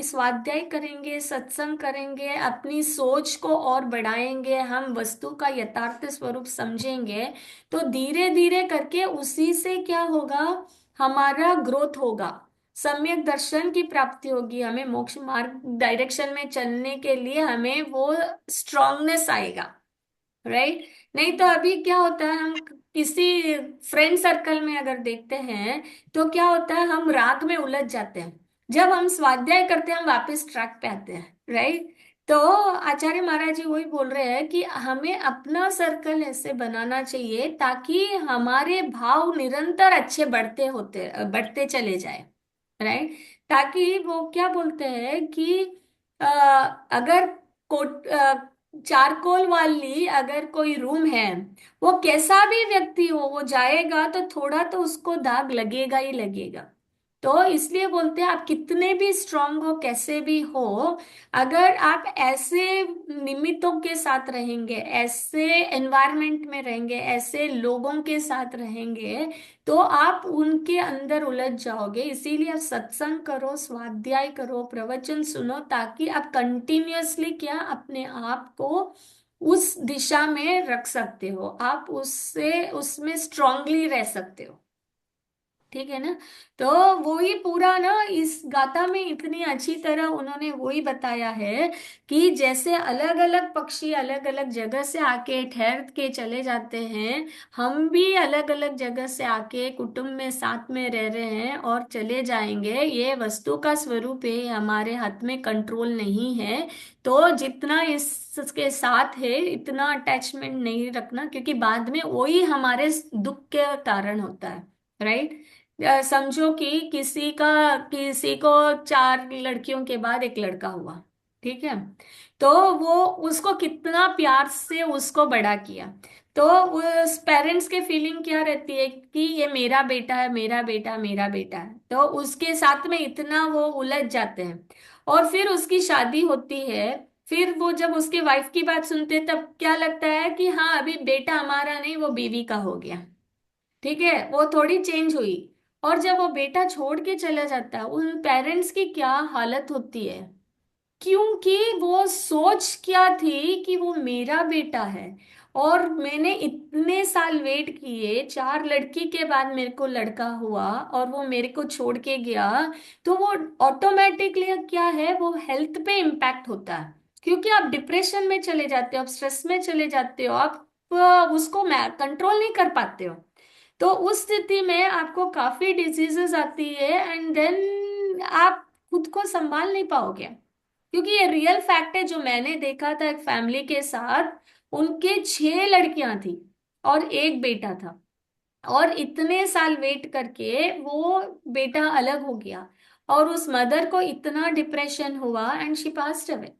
स्वाध्याय करेंगे, सत्संग करेंगे, अपनी सोच को और बढ़ाएंगे, हम वस्तु का यथार्थ स्वरूप समझेंगे, तो धीरे धीरे करके उसी से क्या होगा, हमारा ग्रोथ होगा, सम्यक दर्शन की प्राप्ति होगी, हमें मोक्ष मार्ग डायरेक्शन में चलने के लिए हमें वो स्ट्रांगनेस आएगा, राइट। नहीं तो अभी क्या होता है, हम किसी फ्रेंड सर्कल में अगर देखते हैं तो क्या होता है, हम राग में उलझ जाते हैं। जब हम स्वाध्याय करते हैं हम वापस ट्रैक पे आते हैं, राइट। तो आचार्य महाराज जी वही बोल रहे हैं कि हमें अपना सर्कल ऐसे बनाना चाहिए ताकि हमारे भाव निरंतर अच्छे बढ़ते चले जाए, राइट। ताकि वो क्या बोलते हैं कि अ, अगर कोट चारकोल वाली अगर कोई रूम है, वो कैसा भी व्यक्ति हो, वो जाएगा तो थोड़ा तो उसको दाग लगेगा ही लगेगा। तो इसलिए बोलते हैं आप कितने भी स्ट्रांग हो, कैसे भी हो, अगर आप ऐसे निमित्तों के साथ रहेंगे, ऐसे एनवायरनमेंट में रहेंगे, ऐसे लोगों के साथ रहेंगे, तो आप उनके अंदर उलझ जाओगे। इसीलिए आप सत्संग करो, स्वाध्याय करो, प्रवचन सुनो, ताकि आप कंटिन्यूअसली क्या अपने आप को उस दिशा में रख सकते हो, आप उससे उसमें स्ट्रांगली रह सकते हो। ठीक है ना। तो वो ही पूरा ना इस गाथा में इतनी अच्छी तरह उन्होंने वही बताया है कि जैसे अलग अलग पक्षी अलग अलग जगह से आके ठहर के चले जाते हैं, हम भी अलग अलग जगह से आके कुटुंब में साथ में रह रहे हैं और चले जाएंगे। ये वस्तु का स्वरूप है, ये हमारे हाथ में कंट्रोल नहीं है। तो जितना इसके साथ है इतना अटैचमेंट नहीं रखना, क्योंकि बाद में वही हमारे दुख के कारण होता है। राइट। समझो कि किसी को 4 लड़कियों के बाद एक लड़का हुआ, ठीक है। तो वो उसको कितना प्यार से उसको बड़ा किया, तो उस पेरेंट्स के फीलिंग क्या रहती है कि ये मेरा बेटा है, मेरा बेटा, मेरा बेटा है। तो उसके साथ में इतना वो उलझ जाते हैं। और फिर उसकी शादी होती है, फिर वो जब उसके वाइफ की बात सुनते हैं तब क्या लगता है कि हाँ अभी बेटा हमारा नहीं, वो बीवी का हो गया। ठीक है, वो थोड़ी चेंज हुई। और जब वो बेटा छोड़ के चला जाता है, उन पेरेंट्स की क्या हालत होती है, क्योंकि वो सोच क्या थी कि वो मेरा बेटा है और मैंने इतने साल वेट किए, 4 लड़की के बाद मेरे को लड़का हुआ और वो मेरे को छोड़ के गया। तो वो ऑटोमेटिकली क्या है, वो हेल्थ पे इम्पैक्ट होता है, क्योंकि आप डिप्रेशन में चले जाते हो, आप स्ट्रेस में चले जाते हो, आप उसको कंट्रोल नहीं कर पाते हो। तो उस स्थिति में आपको काफी डिजीजेस आती है एंड देन आप खुद को संभाल नहीं पाओगे। क्योंकि ये रियल फैक्ट है जो मैंने देखा था एक फैमिली के साथ। उनके 6 लड़कियां थी और एक बेटा था, और इतने साल वेट करके वो बेटा अलग हो गया और उस मदर को इतना डिप्रेशन हुआ एंड शी पास्ड अवे।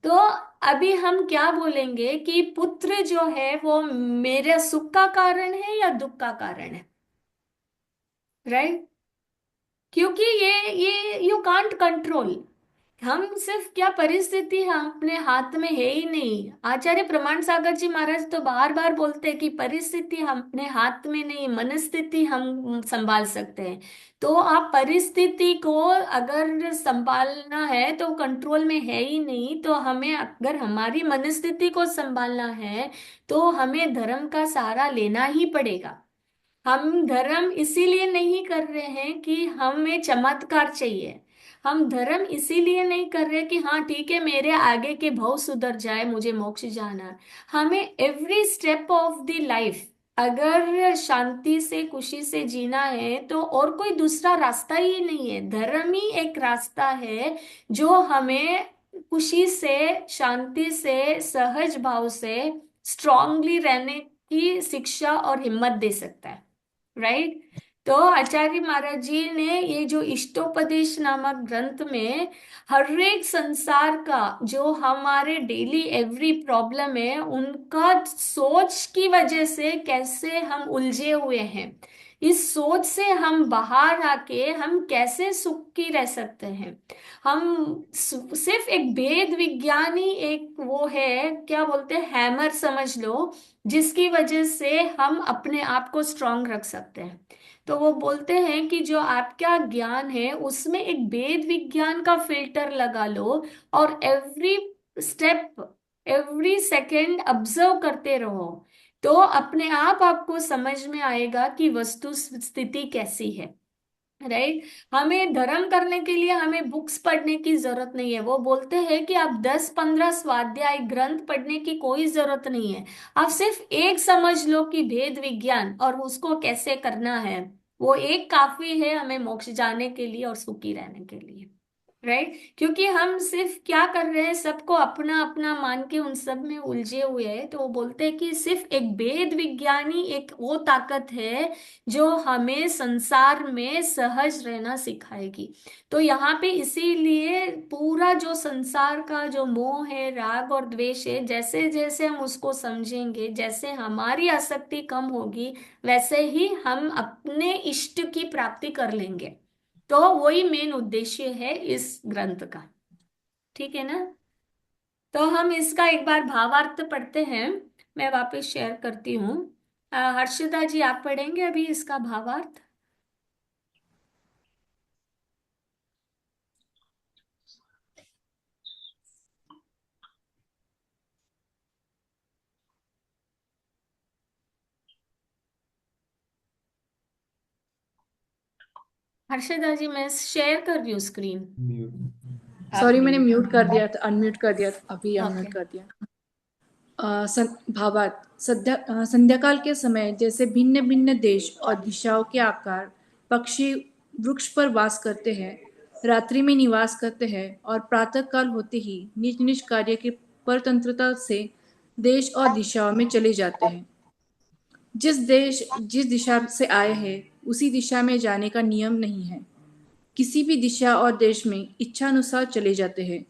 तो अभी हम क्या बोलेंगे कि पुत्र जो है वो मेरे सुख का कारण है या दुख का कारण है? राइट। क्योंकि ये यू कांट कंट्रोल। हम सिर्फ क्या परिस्थिति हम अपने हाथ में है ही नहीं। आचार्य प्रमाण सागर जी महाराज तो बार बार बोलते हैं कि परिस्थिति हम अपने हाथ में नहीं, मनस्थिति हम संभाल सकते हैं। तो आप परिस्थिति को अगर संभालना है तो कंट्रोल में है ही नहीं, तो हमें अगर हमारी मनस्थिति को संभालना है तो हमें धर्म का सहारा लेना ही पड़ेगा। हम धर्म इसीलिए नहीं कर रहे हैं कि हमें चमत्कार चाहिए। हम धर्म इसीलिए नहीं कर रहे कि हाँ ठीक है मेरे आगे के भव सुधर जाए, मुझे मोक्ष जाना है। हमें every step of the life अगर शांति से खुशी से जीना है तो और कोई दूसरा रास्ता ही नहीं है, धर्म ही एक रास्ता है जो हमें खुशी से, शांति से, सहज भाव से स्ट्रांगली रहने की शिक्षा और हिम्मत दे सकता है। राइट। तो आचार्य महाराज जी ने ये जो इष्टोपदेश नामक ग्रंथ में हर एक संसार का जो हमारे डेली एवरी प्रॉब्लम है उनका सोच की वजह से कैसे हम उलझे हुए हैं, इस सोच से हम बाहर आके हम कैसे सुखी रह सकते हैं। हम सिर्फ एक भेद विज्ञानी एक वो है, क्या बोलते हैं, हैमर समझ लो, जिसकी वजह से हम अपने आप को स्ट्रांग रख सकते हैं। तो वो बोलते हैं कि जो आपका ज्ञान है उसमें एक वेद विज्ञान का फिल्टर लगा लो और every step, every second observe करते रहो, तो अपने आप आपको समझ में आएगा कि वस्तु स्थिति कैसी है। राइट। हमें धर्म करने के लिए हमें बुक्स पढ़ने की जरूरत नहीं है। वो बोलते हैं कि आप 10-15 स्वाध्याय ग्रंथ पढ़ने की कोई जरूरत नहीं है। आप सिर्फ एक समझ लो कि भेद विज्ञान और उसको कैसे करना है, वो एक काफी है हमें मोक्ष जाने के लिए और सुखी रहने के लिए। राइट। क्योंकि हम सिर्फ क्या कर रहे हैं, सबको अपना अपना मान के उन सब में उलझे हुए हैं। तो वो बोलते हैं कि सिर्फ एक वेद विज्ञानी एक वो ताकत है जो हमें संसार में सहज रहना सिखाएगी। तो यहाँ पे इसीलिए पूरा जो संसार का जो मोह है, राग और द्वेष है, जैसे जैसे हम उसको समझेंगे, जैसे हमारी आसक्ति कम होगी, वैसे ही हम अपने इष्ट की प्राप्ति कर लेंगे। तो वही मेन उद्देश्य है इस ग्रंथ का। ठीक है ना। तो हम इसका एक बार भावार्थ पढ़ते हैं, मैं वापस शेयर करती हूँ। हर्षिता जी आप पढ़ेंगे अभी इसका भावार्थ? हर्षदा जी, मैं शेयर कर रही हूँ स्क्रीन। सॉरी, मैंने म्यूट कर दिया था, अनम्यूट कर दिया था, अभी अनम्यूट ओके। कर दिया। भावार्थ संध्याकाल के समय जैसे भिन्न भिन्न देश और दिशाओं के आकार पक्षी वृक्ष पर वास करते हैं, रात्रि में निवास करते हैं और प्रातः काल होते ही निज निज कार्य की परतंत्रता से देश और दिशाओं में चले जाते हैं। जिस दिशा से आए हैं उसी दिशा में जाने का नियम नहीं है। किसी भी दिशा और देश में इच्छानुसार चले जाते हैं।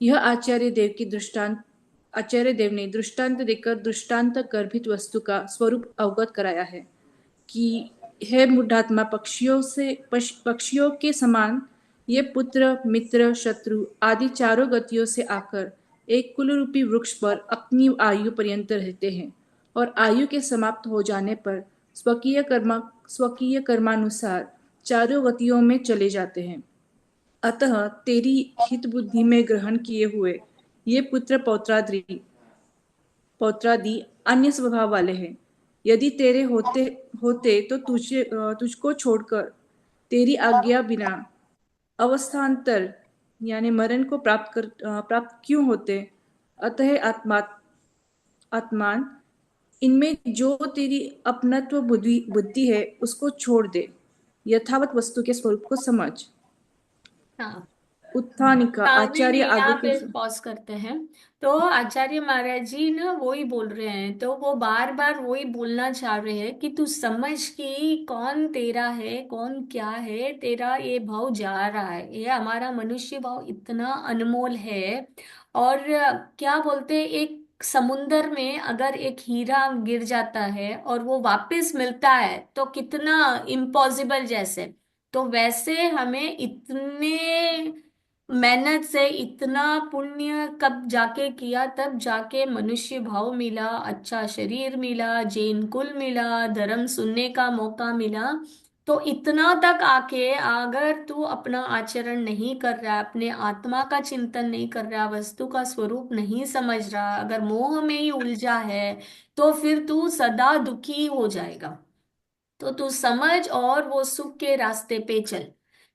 यह आचार्य देव ने दृष्टांत देकर दृष्टांत गर्भित वस्तु का स्वरूप अवगत कराया है कि हे मूढ़ात्मा, पक्षियों के समान ये पुत्र मित्र शत्रु आदि चारों गतियों से आकर एक कुलरूपी वृक्ष पर अपनी आयु पर्यंत रहते हैं और आयु के समाप्त हो जाने पर स्वकीय कर्मानुसार चारों गतियों में चले जाते हैं। अतः तेरी हित बुद्धि में ग्रहण किए हुए ये पुत्र पौत्रादि अन्य स्वभाव वाले हैं। यदि तेरे होते होते तो तुझको छोड़कर तेरी आज्ञा बिना अवस्थान्तर यानी मरण को प्राप्त क्यों होते। अतः आत्मान इनमें जो तेरी अपनत्व बुद्धि है उसको छोड़ दे, यथावत वस्तु के स्वरूप को समझ। हाँ, उत्थानिका हाँ, नहीं आचार्य नहीं, आगे यहाँ के पे पॉज करते हैं। तो आचार्य महाराज जी ना वही बोल रहे हैं, तो वो बार बार वही बोलना चाह रहे हैं कि तू समझ कि कौन तेरा है, कौन क्या है, तेरा ये भाव जा रहा है, ये हमारा मनुष्य भाव इतना अनमोल है। और क्या बोलते हैं, एक समुंदर में अगर एक हीरा गिर जाता है और वो वापस मिलता है तो कितना इम्पॉसिबल जैसे, तो वैसे हमें इतने मेहनत से इतना पुण्य कब जाके किया, तब जाके मनुष्य भाव मिला, अच्छा शरीर मिला, जैन कुल मिला, धर्म सुनने का मौका मिला। तो इतना तक आके अगर तू अपना आचरण नहीं कर रहा, अपने आत्मा का चिंतन नहीं कर रहा, वस्तु का स्वरूप नहीं समझ रहा, अगर मोह में ही उलझा है, तो फिर तू सदा दुखी हो जाएगा। तो तू समझ और वो सुख के रास्ते पे चल।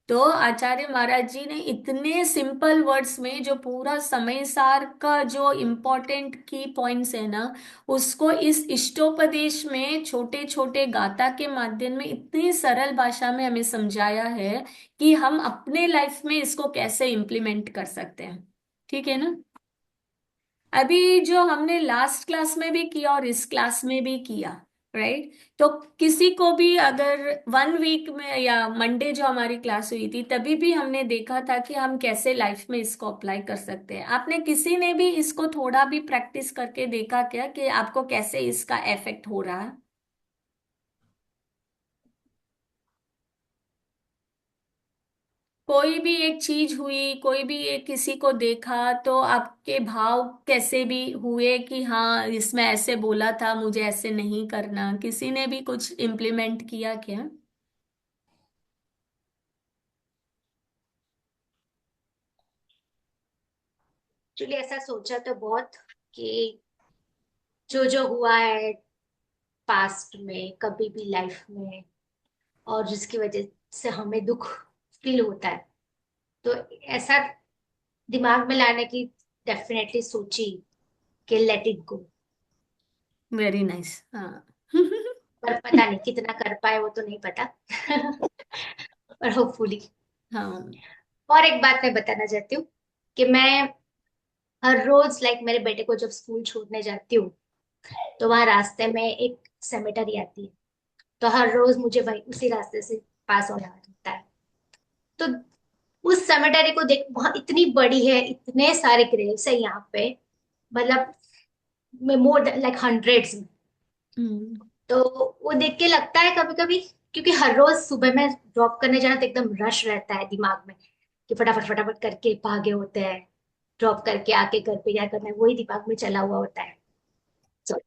तो आचार्य महाराज जी ने इतने सिंपल वर्ड्स में जो पूरा समय सार का जो इम्पोर्टेंट की पॉइंट्स है ना, उसको इस इष्टोपदेश में छोटे छोटे गाथा के माध्यम में इतनी सरल भाषा में हमें समझाया है कि हम अपने लाइफ में इसको कैसे इम्प्लीमेंट कर सकते हैं। ठीक है ना। अभी जो हमने लास्ट क्लास में भी किया और इस क्लास में भी किया, राइट। तो किसी को भी अगर 1 वीक में या मंडे जो हमारी क्लास हुई थी तभी भी हमने देखा था कि हम कैसे लाइफ में इसको अप्लाई कर सकते हैं। आपने किसी ने भी इसको थोड़ा भी प्रैक्टिस करके देखा क्या कि आपको कैसे इसका इफेक्ट हो रहा है? कोई भी एक चीज हुई, कोई भी एक किसी को देखा तो आपके भाव कैसे भी हुए कि हाँ इसमें ऐसे बोला था, मुझे ऐसे नहीं करना। किसी ने भी कुछ इम्प्लीमेंट किया क्या? एक्चुअली ऐसा सोचा तो बहुत कि जो जो हुआ है पास्ट में, कभी भी लाइफ में, और जिसकी वजह से हमें दुख फील होता है, तो ऐसा दिमाग में लाने की डेफिनेटली सोची कि let it go. Very nice. हाँ। पर पता नहीं कितना कर पाए, वो तो नहीं पता। पर होपफुली। हाँ। और एक बात मैं बताना चाहती हूँ कि मैं हर रोज मेरे बेटे को जब स्कूल छोड़ने जाती हूँ, तो वहां रास्ते में एक सेमेटरी आती है, तो हर रोज मुझे वही उसी रास्ते से पास होना होता है। तो उस सेमेटरी को देख, वहां इतनी बड़ी है, इतने सारे ग्रेव्स है यहाँ पे, मतलब मोर हंड्रेड्स में। हम्म। तो वो देख के लगता है कभी कभी, क्योंकि हर रोज सुबह में ड्रॉप करने जाना तो एकदम रश रहता है दिमाग में कि फटाफट फटाफट करके भागे होते हैं, ड्रॉप करके आके घर पे क्या करना है वही दिमाग में चला हुआ होता है। तो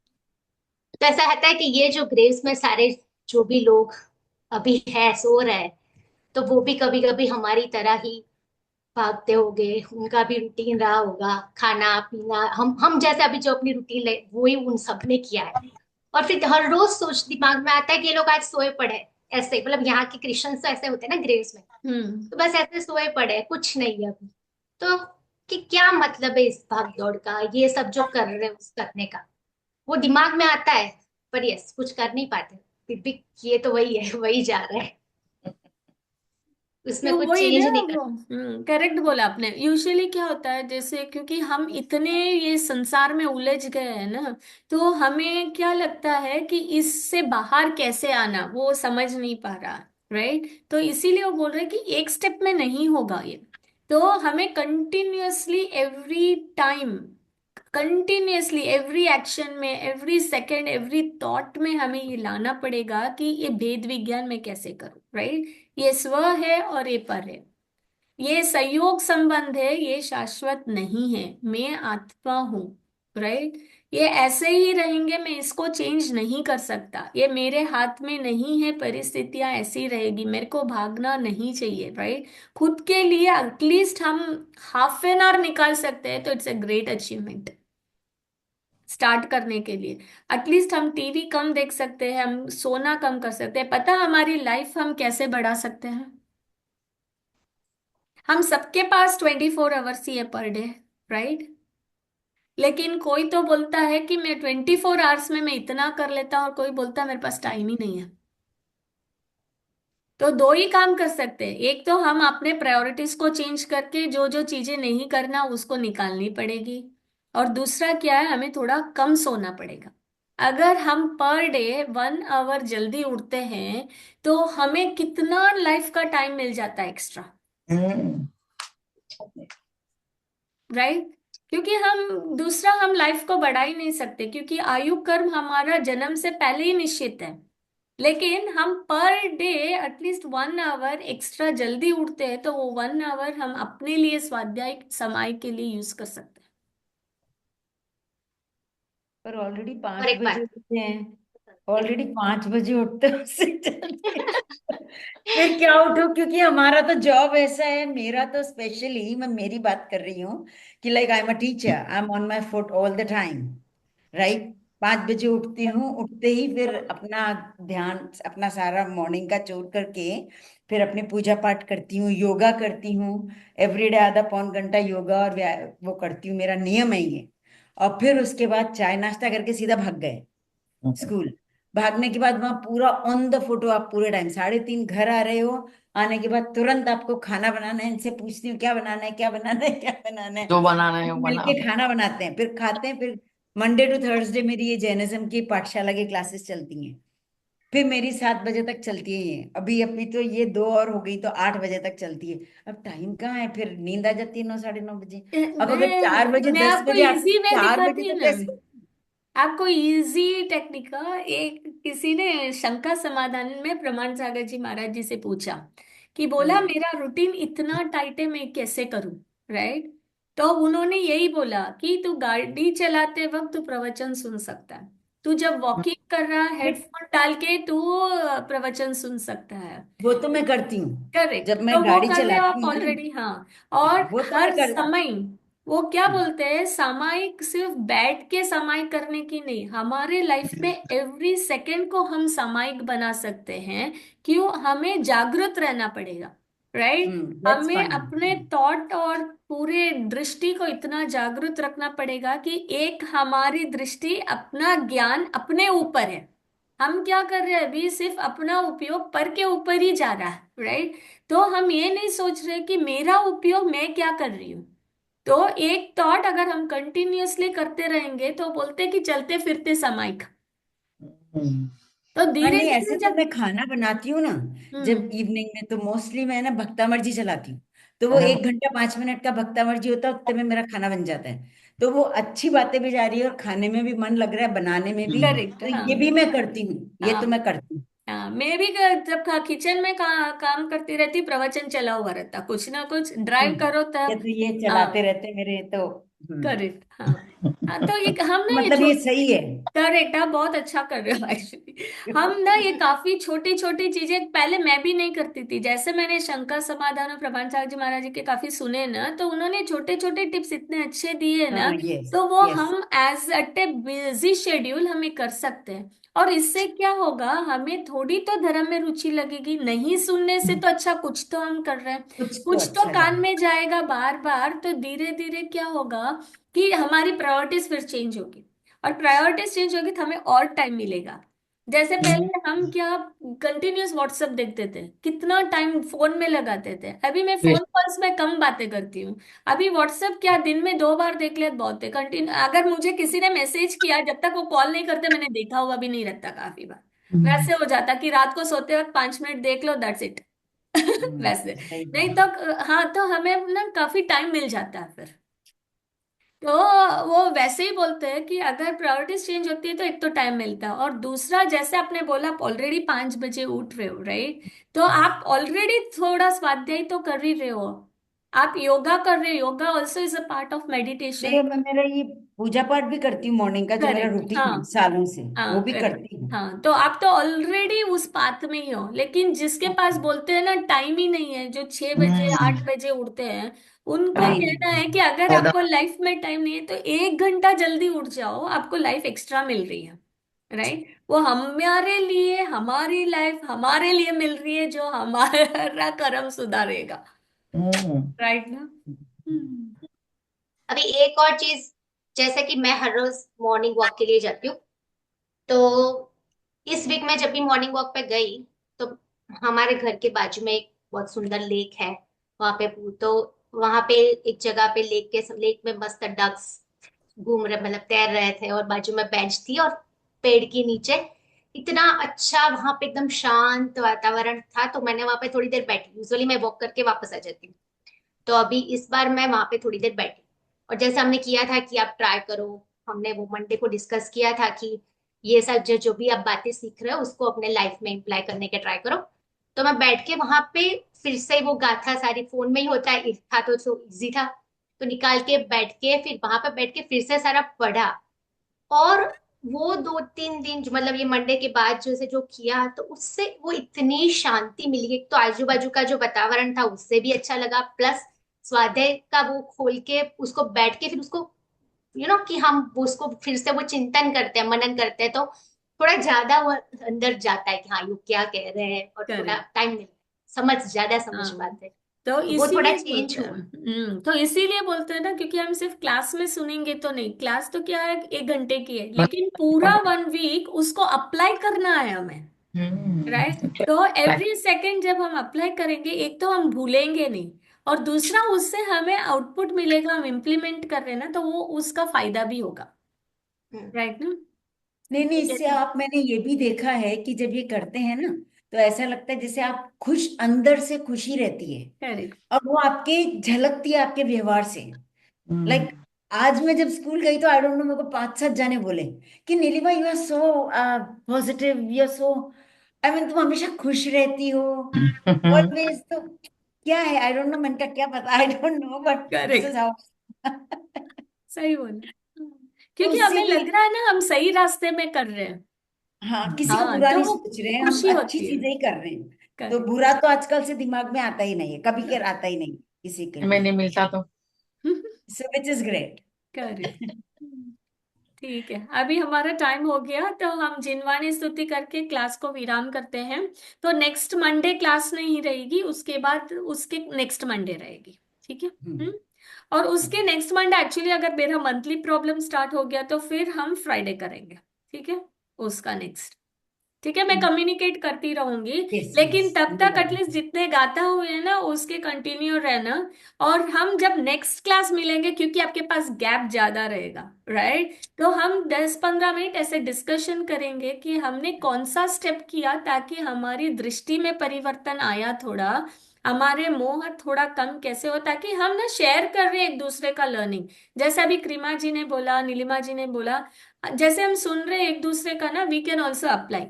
ऐसा रहता है कि ये जो ग्रेव्स में सारे जो भी लोग अभी है सो रहे हैं, तो वो भी कभी कभी हमारी तरह ही भागते होंगे, उनका भी रूटीन रहा होगा, खाना पीना, हम जैसे अभी जो अपनी रूटीन ले वही उन सब ने किया है। और फिर हर रोज सोच दिमाग में आता है कि ये लोग आज सोए पड़े हैं, ऐसे मतलब यहाँ के क्रिश्चियंस तो ऐसे होते हैं ना ग्रेव्स में, हम्म। तो बस ऐसे सोए पड़े हैं, कुछ नहीं है अभी। तो कि क्या मतलब है इस भाग दौड़ का, ये सब जो कर रहे हैं उस करने का, वो दिमाग में आता है, पर यस कुछ कर नहीं पाते फिर भी। ये तो वही है, वही जा रहा है, उसमें तो कुछ वही चेंज ना नहीं कर। वो, करेक्ट बोला आपने। यूजुअली क्या होता है, जैसे क्योंकि हम इतने ये संसार में उलझ गए हैं ना, तो हमें क्या लगता है कि इससे बाहर कैसे आना वो समझ नहीं पा रहा। राइट, तो इसीलिए वो बोल रहे हैं कि एक स्टेप में नहीं होगा ये। तो हमें continuously every time, continuously every action में, एवरी सेकेंड, एवरी थॉट में हमें ये लाना पड़ेगा कि ये भेद विज्ञान में कैसे करूं। राइट, ये स्व है और ये पर है, ये संयोग संबंध है, ये शाश्वत नहीं है, मैं आत्मा हूं। राइट, ये ऐसे ही रहेंगे, मैं इसको चेंज नहीं कर सकता, ये मेरे हाथ में नहीं है, परिस्थितियां ऐसी रहेगी, मेरे को भागना नहीं चाहिए। राइट, खुद के लिए एटलीस्ट हम हाफ एन आवर निकाल सकते हैं तो it's a great achievement start करने के लिए। एटलीस्ट हम टीवी कम देख सकते हैं, हम सोना कम कर सकते हैं। पता हमारी लाइफ हम कैसे बढ़ा सकते हैं? हम सबके पास 24 आवर्स ही है पर डे। राइट, लेकिन कोई तो बोलता है कि मैं 24 आवर्स में मैं इतना कर लेता हूँ, और कोई बोलता है मेरे पास टाइम ही नहीं है। तो दो ही काम कर सकते हैं, एक तो हम अपने प्रायोरिटीज को चेंज करके जो जो चीजें नहीं करना उसको निकालनी पड़ेगी, और दूसरा क्या है, हमें थोड़ा कम सोना पड़ेगा। अगर हम पर डे 1 आवर जल्दी उठते हैं तो हमें कितना लाइफ का टाइम मिल जाता है एक्स्ट्रा। हम्म। राइट, क्योंकि हम दूसरा हम लाइफ को बढ़ा ही नहीं सकते, क्योंकि आयु कर्म हमारा जन्म से पहले ही निश्चित है। लेकिन हम per day at least 1 hour extra जल्दी उठते हैं, तो वो 1 आवर हम अपने लिए स्वाध्याय समय के लिए यूज कर सकते हैं। पर ऑलरेडी और 5 एक बजे बात, उठते हैं, ऑलरेडी 5 बजे उठते हैं, उससे जल्दी फिर क्या उठो, क्योंकि हमारा तो जॉब ऐसा है, मेरा तो स्पेशली, मैं मेरी बात कर रही हूँ कि like I am a teacher, I am on my foot all the time, right. 5 बजे उठती हूँ, उठते ही फिर अपना ध्यान, अपना सारा मॉर्निंग का छोड़ करके फिर अपनी पूजा पाठ करती हूँ, योगा करती हूँ, एवरीडे आधा पौन घंटा योगा और वो करती हूँ, मेरा नियम है ये। और फिर उसके बाद चाय नाश्ता करके सीधा भाग गए स्कूल। भागने के बाद वहां पूरा ऑन द फोटो, आप पूरे टाइम 3:30 घर आ रहे हो, आने के बाद तुरंत आपको खाना बनाना है, इनसे पूछती हूँ क्या बनाना है, क्या बनाना है, क्या बनाना है, जो बनाना है वो बना मिलके दो। खाना बनाते हैं, फिर खाते हैं। फिर मंडे टू थर्सडे मेरी ये जैनिज्म की पाठशाला की क्लासेस चलती हैं, फिर मेरी 7 बजे तक चलती है ये। अभी अभी तो ये 2 और हो गई तो 8 बजे तक चलती है। अब टाइम कहाँ है, फिर नींद आ जाती है 9, 9:30 बजे। अब अगर चार मैं बजे मैं दस आपको बजे इजी वे 4 बजे दिखाती हूँ तक ना, कैसे? आपको इजी टेक्निक का एक, किसी ने शंका समाधान में प्रमाण सागर जी महाराज जी से पूछा कि बोला हाँ। मेरा रूटीन इतना टाइट है, मैं कैसे करूं। राइट, तो उन्होंने यही बोला कि तू गाड़ी चलाते वक्त तू प्रवचन सुन सकता है, तू जब वॉकिंग कर रहा हेडफोन डाल के तू प्रवचन सुन सकता है। वो तो मैं करती हूँ, करेक्ट, जब मैं तो वो गाड़ी कर रहे हो चलाती आप हूँ ना। ऑलरेडी। हाँ, और वो तो मैं हर कर। समय, वो क्या बोलते हैं, सामायिक सिर्फ बैठ के सामायिक करने की नहीं, हमारे लाइफ में एवरी सेकंड को हम सामायिक बना सकते हैं। क्यों? हमें जागृत रहना पड़ेगा। राइट, दैट्स हमें फाइन। अपने थॉट और पूरे दृष्टि को इतना जागृत रखना पड़ेगा कि एक हमारी दृष्टि, अपना ज्ञान अपने ऊपर है। हम क्या कर रहे हैं अभी, सिर्फ अपना उपयोग पर के ऊपर ही जा रहा है। राइट, तो हम ये नहीं सोच रहे कि मेरा उपयोग मैं क्या कर रही हूँ। तो एक थॉट अगर हम कंटिन्यूअसली करते रहेंगे तो बोलते हैं कि चलते फिरते सामायिक। हम्म। तो हाँ धीरे नहीं, धीरे ऐसे जब जब, मैं खाना बनाती हूँ ना, हम्म, जब इवनिंग में, तो मोस्टली मैं ना भक्ता मर्जी चलाती हूँ। तो वो 1 घंटा 5 मिनट का भक्ता मर्जी होता है, उतने में मेरा खाना बन जाता है। तो वो अच्छी बातें भी जा रही है और खाने में भी मन लग रहा है, बनाने में भी। करेक्ट, तो हाँ। ये भी मैं करती हूँ, ये तो हाँ, मैं करती हूँ। हाँ, मैं भी जब किचन में काम करती रहती, प्रवचन चला हुआ रहता, कुछ ना कुछ ड्राइव करो ये तब। तो ये चलाते हाँ, रहते मेरे तो। हम्म। करेक्ट, हाँ। हाँ, तो ये हम ना ये मतलब ये सही है। करेक्ट, आप बहुत अच्छा कर रहे हो एक्चुअली। हम ना ये काफी छोटी छोटी चीजें पहले मैं भी नहीं करती थी, जैसे मैंने शंकर समाधान और प्रभान सागर जी महाराज जी के काफी सुने ना, तो उन्होंने छोटे छोटे टिप्स इतने अच्छे दिए ना, हाँ, यस, तो वो यस। हम एज अट ए बिजी शेड्यूल हमें कर सकते हैं। और इससे क्या होगा, हमें थोड़ी तो धर्म में रुचि लगेगी, नहीं सुनने से तो अच्छा कुछ तो हम कर रहे हैं, कुछ तो कुछ तो अच्छा कान लगा। में जाएगा बार बार, तो धीरे धीरे क्या होगा कि हमारी प्रायोरिटीज फिर चेंज होगी, और प्रायोरिटीज चेंज होगी तो हमें और टाइम मिलेगा। जैसे पहले हम क्या कंटिन्यूअस व्हाट्सएप देखते थे, कितना टाइम फोन में लगाते थे, अभी मैं फोन कॉल्स में कम बातें करती हूँ। अभी व्हाट्सएप क्या दिन में 2 बार देख लिया तो बहुत है, कंटिन्यू अगर मुझे किसी ने मैसेज किया जब तक वो कॉल नहीं करते, मैंने देखा हुआ भी नहीं रहता काफी बार, वैसे हो जाता कि रात को सोते वक्त 5 मिनट देख लो, दैट्स इट। वैसे सही नहीं बात। तो, हाँ तो हमें ना काफी टाइम मिल जाता है फिर। तो वो वैसे ही बोलते हैं कि अगर प्रायोरिटीज चेंज होती है तो एक तो टाइम मिलता है, और दूसरा जैसे आपने बोला आप ऑलरेडी 5 बजे उठ रहे हो, राइट, तो आप ऑलरेडी थोड़ा स्वाध्याय तो कर ही रहे हो, आप योगा कर रहे हो, yoga also is a part of meditation. नहीं, मैं मेरा ये पूजा पाठ भी करती हूँ मॉर्निंग का, जो मेरा करेक्ट, रूटीन है हाँ। सालों से, वो हाँ भी करेक्ट। करती हूँ। हाँ तो आप तो ऑलरेडी उस पाथ में ही हो, लेकिन जिसके पास बोलते हैं ना टाइम ही नहीं है, जो 6 बजे 8 बजे उठते हैं, उनको नहीं, कहना है कि अगर आपको लाइफ में टाइम नहीं है तो 1 घंटा जल्दी उठ जाओ, आपको लाइफ एक्स्ट्रा मिल रही है, राइट, वो हमारे लिए, हमारी लाइफ हमारे लिए मिल रही है, जो हमारा कर्म सुधारेगा, राइट ना। हम्म। अभी एक और चीज, जैसे कि मैं हर रोज मॉर्निंग वॉक के लिए जाती हूँ, तो इस वीक में जब भी मॉर्निंग वॉक पे गई, तो हमारे घर के बाजू में एक बहुत सुंदर लेक है, वहां पे तो वहां पे एक जगह पे लेक में मस्त डक्स घूम रहे, मतलब तैर रहे थे, और बाजू में बेंच थी, और पेड़ के नीचे इतना अच्छा वहां पे एकदम शांत वातावरण था, तो मैंने वहां पे थोड़ी देर बैठी। यूजुअली मैं वॉक करके वापस आ जाती हूँ, तो अभी इस बार मैं वहां पे थोड़ी देर बैठी, और जैसे हमने किया था कि आप ट्राई करो, हमने वो मंडे को डिस्कस किया था कि ये सब जो जो भी आप बातें सीख रहे हो उसको अपने लाइफ में इम्प्लाई करने के ट्राई करो। तो मैं बैठ के वहां पे फिर से वो गाथा, सारी फोन में ही होता है, था तो इजी था, तो निकाल के बैठ के फिर वहां पे बैठ के फिर से सारा पढ़ा। और वो 2-3 दिन मतलब ये मंडे के बाद जैसे जो किया, तो उससे वो इतनी शांति मिली, एक तो आजू बाजू का जो वातावरण था उससे भी अच्छा लगा, प्लस स्वाध्याय का वो खोल के उसको बैठ के फिर उसको कि हम वो उसको फिर से वो चिंतन करते हैं, मनन करते हैं, तो थोड़ा ज्यादा वो अंदर जाता है कि हाँ ये क्या कह रहे हैं, और थोड़ा करेक्ट। टाइम मिलता है, ज्यादा समझ हाँ पाते हैं, तो तो वो थोड़ा इसीलिए चेंज बोलते हैं, हुआ। तो इसीलिए बोलते हैं ना, क्योंकि हम सिर्फ क्लास में सुनेंगे तो नहीं, क्लास तो क्या है 1 घंटे की है, लेकिन पूरा 1 वीक उसको अप्लाई करना है हमें, राइट, तो एवरी सेकंड जब हम अप्लाई करेंगे, एक तो हम भूलेंगे नहीं, और दूसरा उससे हमें आउटपुट मिलेगा, हम इम्प्लीमेंट कर रहे हैं ना, तो वो उसका फायदा भी होगा, हम्म। राइट ना। नहीं, नहीं, इससे जैसे आप, मैंने ये भी देखा है कि जब ये करते हैं ना, तो ऐसा लगता है जैसे आप खुश, अंदर से खुशी रहती है, करेक्ट। और वो आपके झलकती है आपके व्यवहार से। लाइक आज मैं जब स्कूल गई तो आई डोंट नो, मेरे को 5-7 जाने बोले कि Neelima you are so positive, you are so, I mean तुम हमेशा खुश रहती हो ऑलवेज। तो क्या है, आई डोंट नो, मन का क्या पता, I don't know, but this is correct, how. सही बोला। तो क्योंकि उससे हमें भी, लग रहा है ना हम सही रास्ते में कर रहे हैं, हाँ, किसी का हाँ बुरा तो नहीं वो सोच रहे हैं, हम खुशी अच्छी होती है। चीजें ही कर रहे हैं। तो करेक्ट। बुरा तो आजकल से दिमाग में आता ही नहीं है, कभी के आता ही नहीं किसी के मैंने लिए। मिलता तो सो विच इज ग्रेट। करेक्ट। ठीक है, अभी हमारा टाइम हो गया, तो हम जिनवाणी स्तुति करके क्लास को विराम करते हैं। तो नेक्स्ट मंडे क्लास नहीं रहेगी, उसके बाद उसके नेक्स्ट मंडे रहेगी, ठीक है। हम्म। और उसके नेक्स्ट मंडे एक्चुअली अगर मेरा मंथली प्रॉब्लम स्टार्ट हो गया तो फिर हम फ्राइडे करेंगे, ठीक है, उसका नेक्स्ट, ठीक है, मैं कम्युनिकेट करती रहूंगी, यस, यस, लेकिन तब नो तक एटलीस्ट प्रॉब्लम। जितने गाता हुए हैं ना उसके कंटिन्यू रहना। और हम जब नेक्स्ट क्लास मिलेंगे, क्योंकि आपके पास गैप ज्यादा रहेगा, राइट, तो हम 10-15 मिनट ऐसे डिस्कशन करेंगे कि हमने कौन सा स्टेप किया ताकि हमारी दृष्टि में परिवर्तन आया थोड़ा, हमारे मोह थोड़ा कम कैसे हो, ताकि हम ना शेयर कर रहे हैं एक दूसरे का लर्निंग, जैसे अभी क्रीमा जी ने बोला, नीलिमा जी ने बोला, जैसे हम सुन रहे हैं एक दूसरे का ना, we can also apply,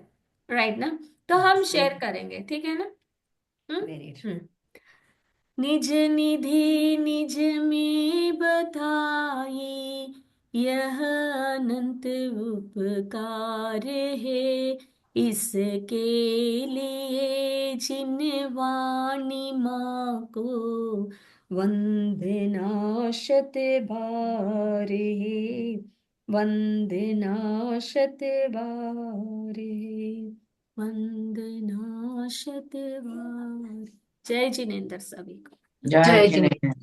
right ना, तो हम शेयर करेंगे, ठीक है ना। हम्म। Very hmm. निज निधि निज में बताई, यह अनंत उपकार है, इसके लिए जिन वाणी माँ को वंदना शत बार है, वंदना शत बार है, वंदना शत बार। जय जिनेन्द्र सभी को। जय जय जिनेन्द्र। जिनेन्द्र।